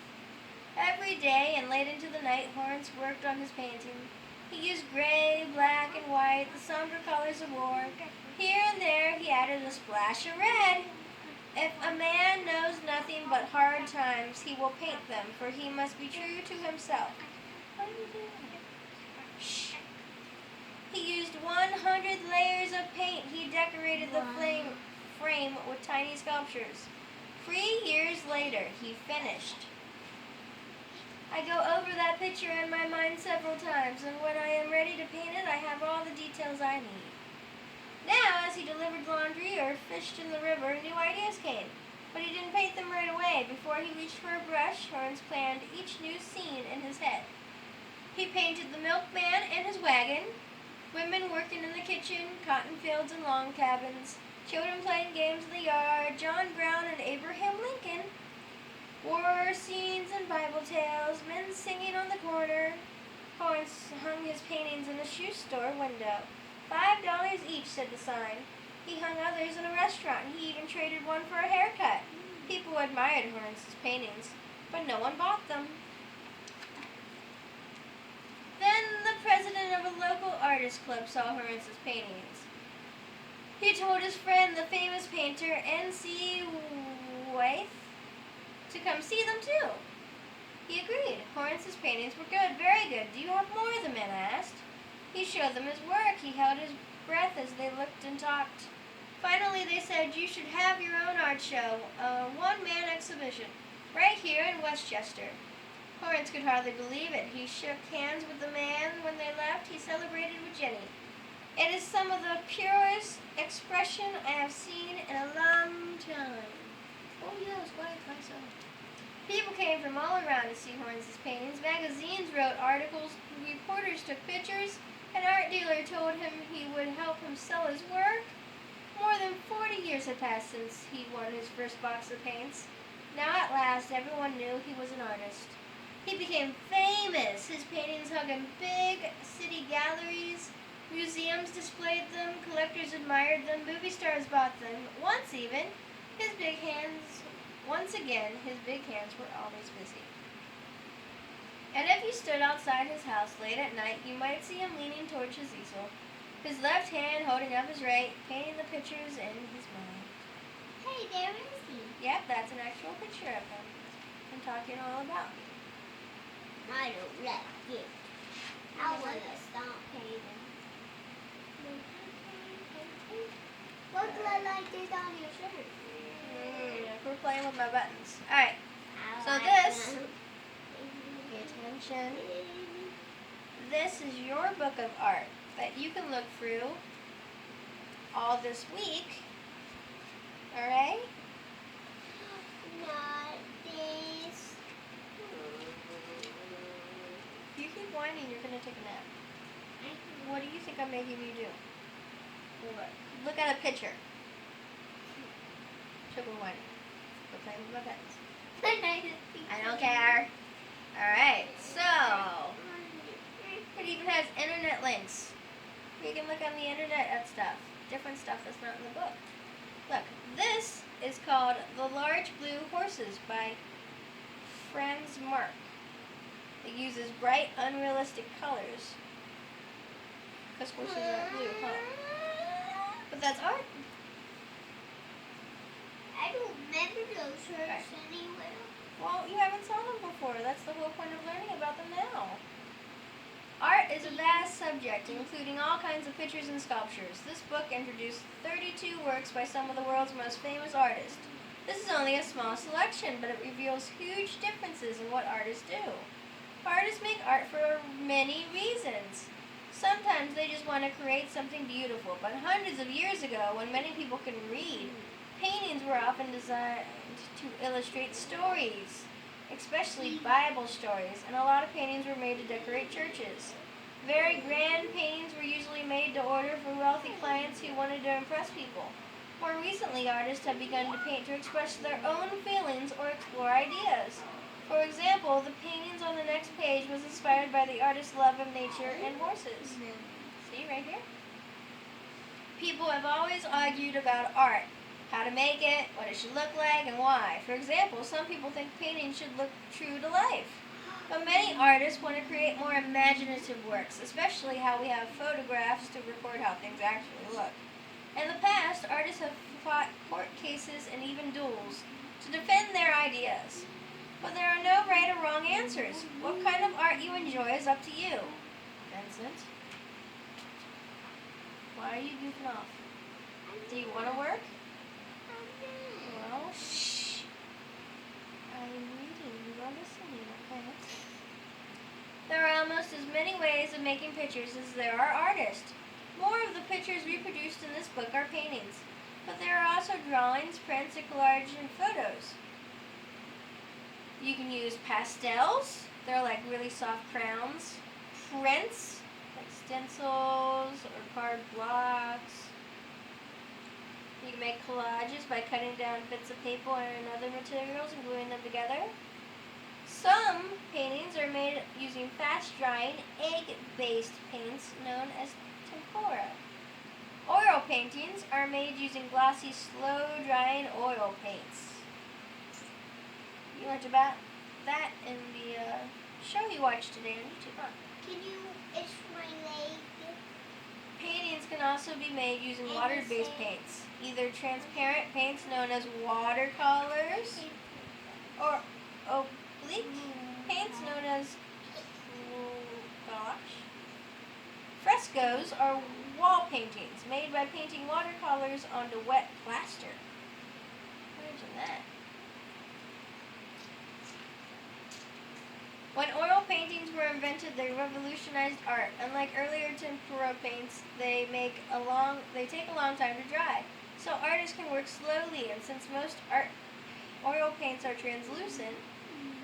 Every day and late into the night, Horns worked on his painting. He used gray, black, and white, the somber colors of war. Here and there, he added a splash of red. If a man knows nothing but hard times, he will paint them, for he must be true to himself. What are you doing? Shh. He used 100 layers of paint. He decorated the frame with tiny sculptures. 3 years later, he finished. I go over that picture in my mind several times, and when I am ready to paint it, I have all the details I need. Now, as he delivered laundry or fished in the river, new ideas came. But he didn't paint them right away. Before he reached for a brush, Horns planned each new scene in his head. He painted the milkman and his wagon, women working in the kitchen, cotton fields and log cabins, children playing games in the yard, John Brown and Abraham Lincoln, war scenes and Bible tales, men singing on the corner. Horns hung his paintings in a shoe store window. $5 each, said the sign. He hung others in a restaurant, and he even traded one for a haircut. People admired Horns' paintings, but no one bought them. Then the president of a local artist club saw Horns' paintings. He told his friend, the famous painter N.C. Wyeth, to come see them too. He agreed. Horns' paintings were good, very good. Do you have more? The man asked. He showed them his work. He held his breath as they looked and talked. Finally, they said, you should have your own art show, a one-man exhibition, right here in Westchester. Horns could hardly believe it. He shook hands with the man when they left. He celebrated with Jenny. It is some of the purest expression I have seen in a long time. Oh, yes, quite so. People came from all around to see Horns' paintings. Magazines wrote articles, reporters took pictures. An art dealer told him he would help him sell his work. More than 40 years had passed since he won his first box of paints. Now at last everyone knew he was an artist. He became famous. His paintings hung in big city galleries. Museums displayed them. Collectors admired them. Movie stars bought them. Once again, his big hands were always busy. And if you stood outside his house late at night, you might see him leaning towards his easel, his left hand holding up his right, painting the pictures in his mind. Hey, there is he. Yep, that's an actual picture of him. I'm talking all about. I don't like it. I want to stop painting. What color light is on your shirt? We're playing with my buttons. Alright, so I like this, them. pay attention, this is your book of art that you can look through all this week Alright? Not this. If you keep whining, you're going to take a nap. What do you think I'm making you do? Look at a picture. Quit whining. Quit playing with my pets. I don't care. Alright, so it even has internet links. You can look on the internet at stuff. Different stuff that's not in the book. Look, this is called The Large Blue Horses by Franz Marc. It uses bright, unrealistic colors. Because horses aren't blue, huh? But that's art. I don't remember those shirts anywhere. Well, you haven't saw them before. That's the whole point of learning about them now. Art is a vast subject, including all kinds of pictures and sculptures. This book introduced 32 works by some of the world's most famous artists. This is only a small selection, but it reveals huge differences in what artists do. Artists make art for many reasons. Sometimes they just want to create something beautiful, but hundreds of years ago, when many people couldn't read, paintings were often designed to illustrate stories, especially Bible stories, and a lot of paintings were made to decorate churches. Very grand paintings were usually made to order for wealthy clients who wanted to impress people. More recently, artists have begun to paint to express their own feelings or explore ideas. For example, the paintings on the next page was inspired by the artist's love of nature and horses. See, right here? People have always argued about art. How to make it, what it should look like, and why. For example, some people think paintings should look true to life. But many artists want to create more imaginative works, especially how we have photographs to record how things actually look. In the past, artists have fought court cases and even duels to defend their ideas. But there are no right or wrong answers. What kind of art you enjoy is up to you. Vincent? Why are you goofing off? Do you want to work? Well, shh. I'm reading. You are listening, okay? There are almost as many ways of making pictures as there are artists. More of the pictures reproduced in this book are paintings, but there are also drawings, prints, and collage and photos. You can use pastels. They're like really soft crowns. Prints, like stencils or carved blocks. You can make collages by cutting down bits of paper and other materials and gluing them together. Some paintings are made using fast-drying, egg-based paints known as tempera. Oil paintings are made using glossy, slow-drying oil paints. You learned about that in the show you watched today on YouTube, huh? Can you itch my leg? Paintings can also be made using water-based paints, either transparent paints known as watercolors or oblique paints known as frescoes are wall paintings made by painting watercolors onto wet plaster. Imagine that. When oil paintings were invented, they revolutionized art. Unlike earlier tempera paints, they take a long time to dry. So artists can work slowly, and since most oil paints are translucent,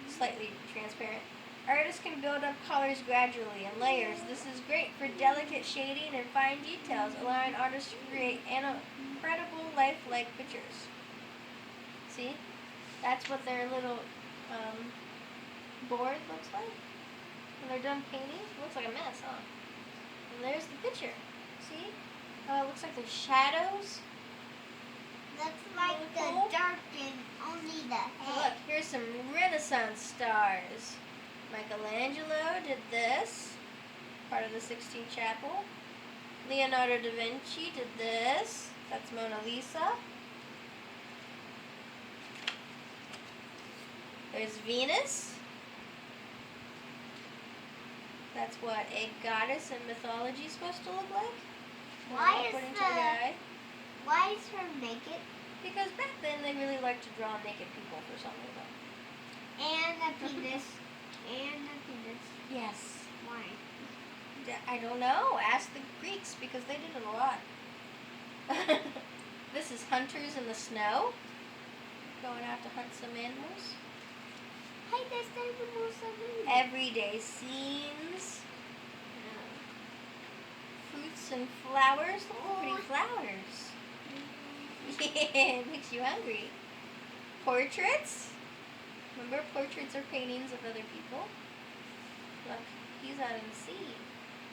slightly transparent, artists can build up colors gradually in layers. This is great for delicate shading and fine details, allowing artists to create incredible lifelike pictures. See? That's what their little board looks like. When they're done painting, it looks like a mess, huh? And there's the picture. See? It looks like there's shadows. That's like the dark and only the head. Look, here's some Renaissance stars. Michelangelo did this, part of the Sistine Chapel. Leonardo da Vinci did this. That's Mona Lisa. There's Venus. That's what a goddess in mythology is supposed to look like. Why According to the guy. Why is her naked? Because back then they really liked to draw naked people for some reason. And a penis. And a penis. Yes. Why? I don't know. Ask the Greeks because they did it a lot. This is Hunters in the Snow. Going out to hunt some animals. Hey, there's animals over here. Everyday scenes. Fruits and flowers. Look at the pretty flowers. Yeah, it makes you hungry. Portraits. Remember, portraits are paintings of other people. Look, he's out in the sea.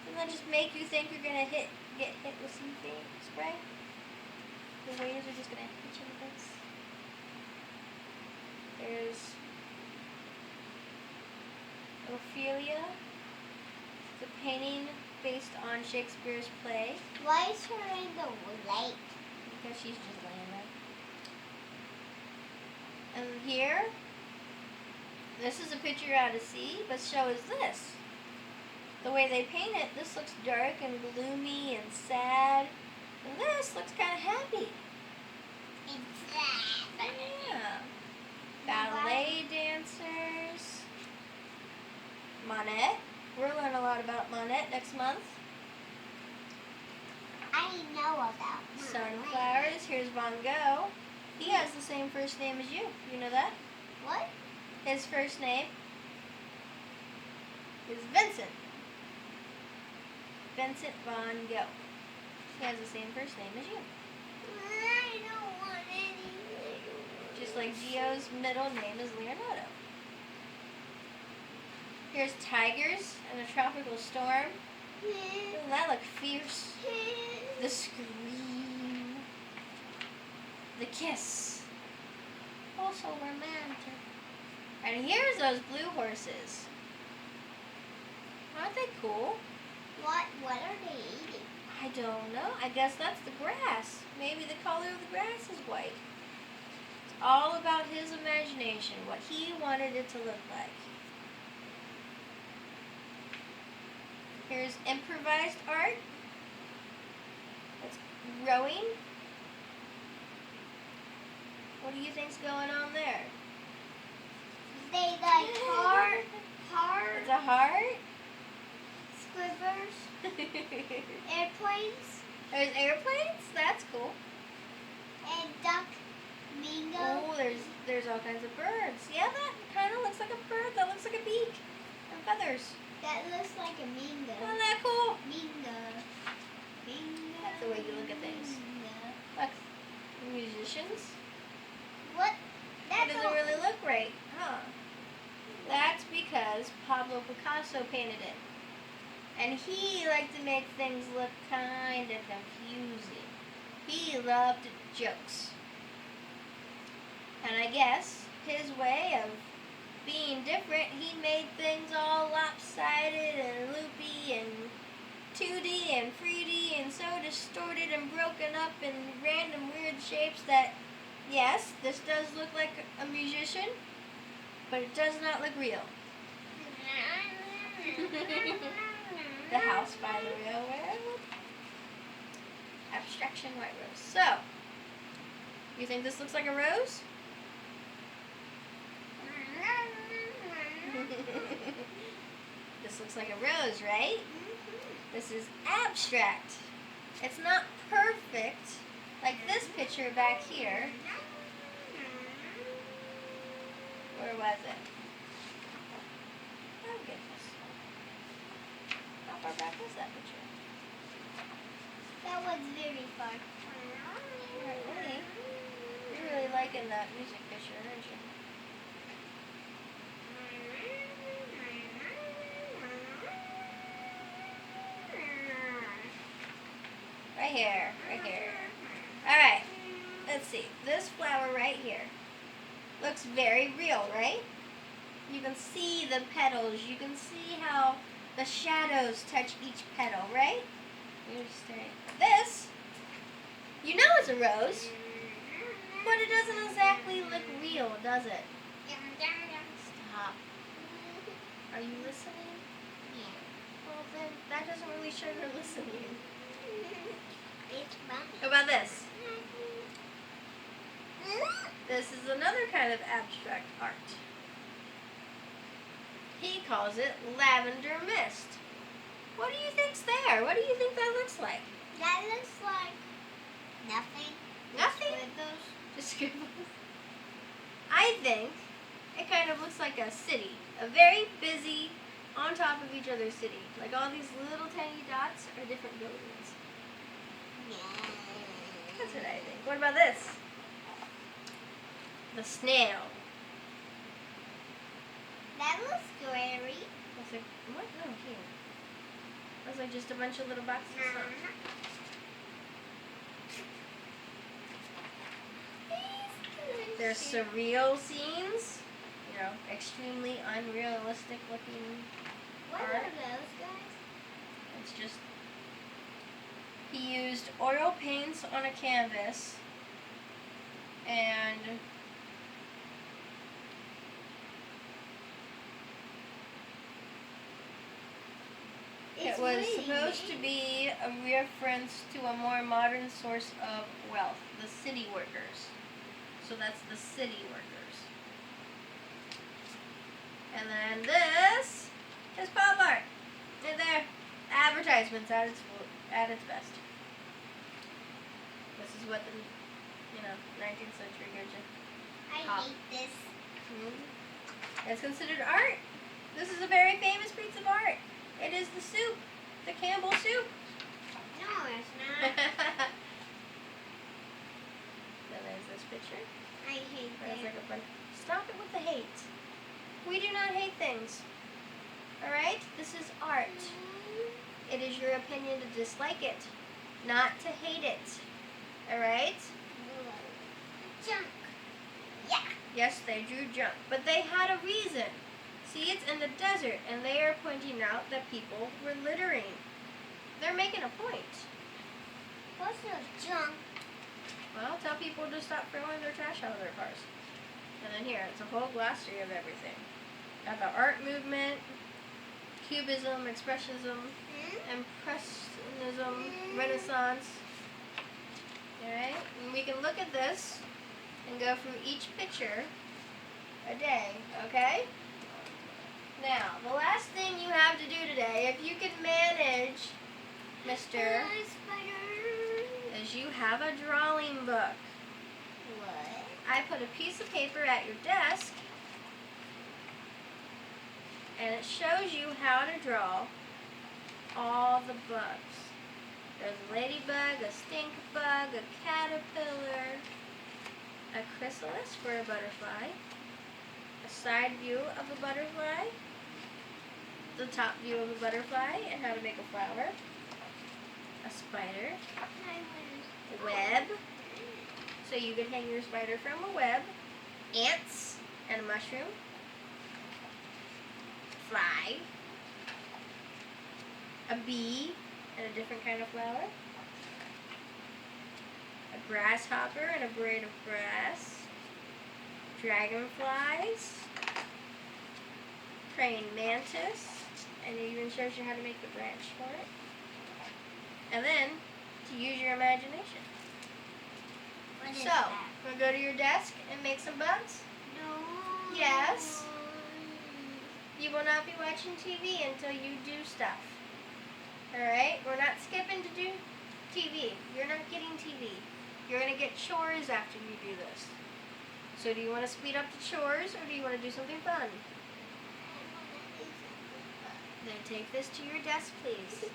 Doesn't that just make you think you're gonna get hit with some spray? The waves are just gonna hit you in the face. There's Ophelia. It's a painting based on Shakespeare's play. Why is her in the lake? Because she's just laying there. And here, this is a picture out of sea, but so is this. The way they paint it, this looks dark and gloomy and sad. And this looks kind of happy. It's that. Yeah. Ballet dancers. Monet. We're learning a lot about Monet next month. I know about Sunflowers. Here's Van Gogh. He has the same first name as you. You know that? What? His first name is Vincent. Vincent Van Gogh. He has the same first name as you. I don't want anything. Just like Gio's middle name is Leonardo. Here's tigers in a tropical storm. Doesn't that look fierce? The scream. The kiss. Also romantic. And here's those blue horses. Aren't they cool? What are they eating? I don't know. I guess that's the grass. Maybe the color of the grass is white. It's all about his imagination, what he wanted it to look like. Here's improvised art. It's rowing. What do you think's going on there? They like heart, It's a heart. squivers, airplanes, There's airplanes. That's cool. and duck, mingo. Oh, there's all kinds of birds. Yeah, that kind of looks like a bird. That looks like a beak and feathers. That looks like a mingo. Isn't that cool? Mingo. Mingo. That's the way you look at things. Mingo. Look, musicians. What? That That's doesn't really look right, huh? That's because Pablo Picasso painted it. And he liked to make things look kind of confusing. He loved jokes. And I guess his way of being different, he made things all lopsided and loopy and 2D and 3D and so distorted and broken up in random weird shapes that, yes, this does look like a musician, but it does not look real. The house by the railroad. Abstraction white rose. So, you think this looks like a rose? This looks like a rose, right? This is abstract. It's not perfect, like this picture back here. Where was it? Oh, goodness. How far back was that picture? That was very far. Really? You're really liking that music picture, aren't you? Right here, right here. Alright, let's see. This flower right here looks very real, right? You can see the petals. You can see how the shadows touch each petal, right? You're staring at this. You know it's a rose, but it doesn't exactly look real, does it? Stop. Are you listening? Yeah. Well, then that doesn't really show you're listening. It's funny. How about this? This is another kind of abstract art. He calls it lavender mist. What do you think's there? What do you think that looks like? That looks like nothing. Nothing? Just scribbles. I think it kind of looks like a city. A very busy, on top of each other city. Like all these little tiny dots are different buildings. That's what I think. What about this? The snail. That looks scary. That's like, what? No, here. That's like just a bunch of little boxes. There's surreal scenes. You know, extremely unrealistic looking What art. are those guys? It's just, he used oil paints on a canvas and it was supposed to be a reference to a more modern source of wealth, the city workers. So that's the city workers. And then this is pop art. Right there. Advertisements at its best. This is what the 19th century gives you. I Pop. hate this. It's considered art. This is a very famous piece of art. It is the soup, the Campbell soup. No, it's not. Then there's this picture. I hate Where it's this. like a bunch. Stop it with the hate. We do not hate things. Alright? This is art. It is your opinion to dislike it, not to hate it. Alright? Junk. Yeah. Yes, they drew junk, but they had a reason. See, it's in the desert, and they are pointing out that people were littering. They're making a point. What's the junk? Well, tell people to stop throwing their trash out of their cars. And then here, it's a whole glossary of everything. Got the art movement, Cubism, Expressionism, Impressionism, Renaissance. Alright? And we can look at this and go through each picture a day, okay? Now, the last thing you have to do today, if you can manage, Mr., is you have a drawing book. What? I put a piece of paper at your desk, and it shows you how to draw all the bugs. There's a ladybug, a stink bug, a caterpillar, a chrysalis for a butterfly, a side view of a butterfly, the top view of a butterfly, and how to make a flower, a spider, a web, so you can hang your spider from a web, ants, and a mushroom, fly, a bee, and a different kind of flower, a grasshopper and a braid of grass, dragonflies, praying mantis, and it even shows you how to make the branch for it. And then, to use your imagination. What is So, that? we'll go to your desk and make some bugs. No. Yes. You will not be watching TV until you do stuff. Alright? We're not skipping to do TV. You're not getting TV. You're going to get chores after you do this. So do you want to speed up the chores or do you want to do something fun? Then take this to your desk, please.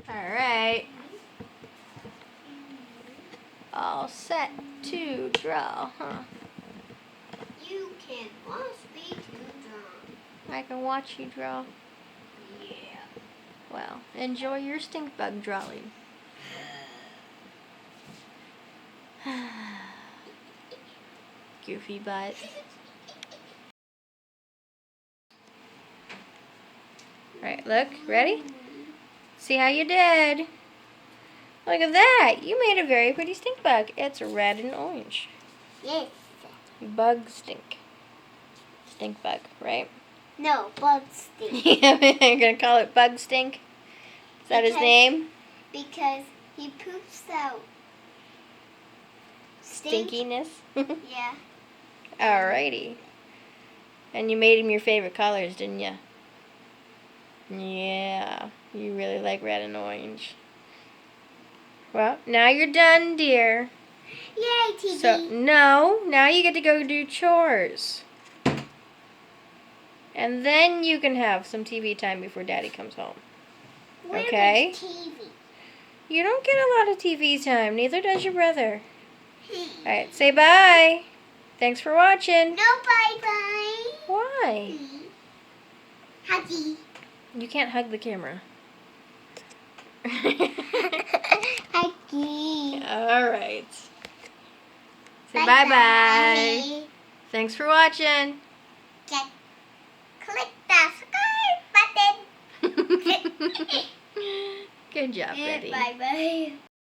Alright. All set to draw, huh? You can watch me to draw. I can watch you draw. Yeah. Well, enjoy your stink bug drawing. Goofy butt. Alright, look, ready? See how you did. Look at that. You made a very pretty stink bug. It's red and orange. Yes. Bug stink. Stink bug, right? No, bug stink. You're going to call it Bug Stink? Is that his Because- name? Because he poops out Stinkiness? Yeah. Alrighty. And you made him your favorite colors, didn't you? Yeah. You really like red and orange. Well, now you're done, dear. Yay, TV. So, no. Now you get to go do chores. And then you can have some TV time before Daddy comes home. Where Okay. is TV? You don't get a lot of TV time. Neither does your brother. Alright, say bye. Thanks for watching. No, bye-bye. Why? Huggy. You can't hug the camera. Huggy. Alright. Say bye-bye. Thanks for watching. Click the subscribe button. Good job, Betty. Bye-bye.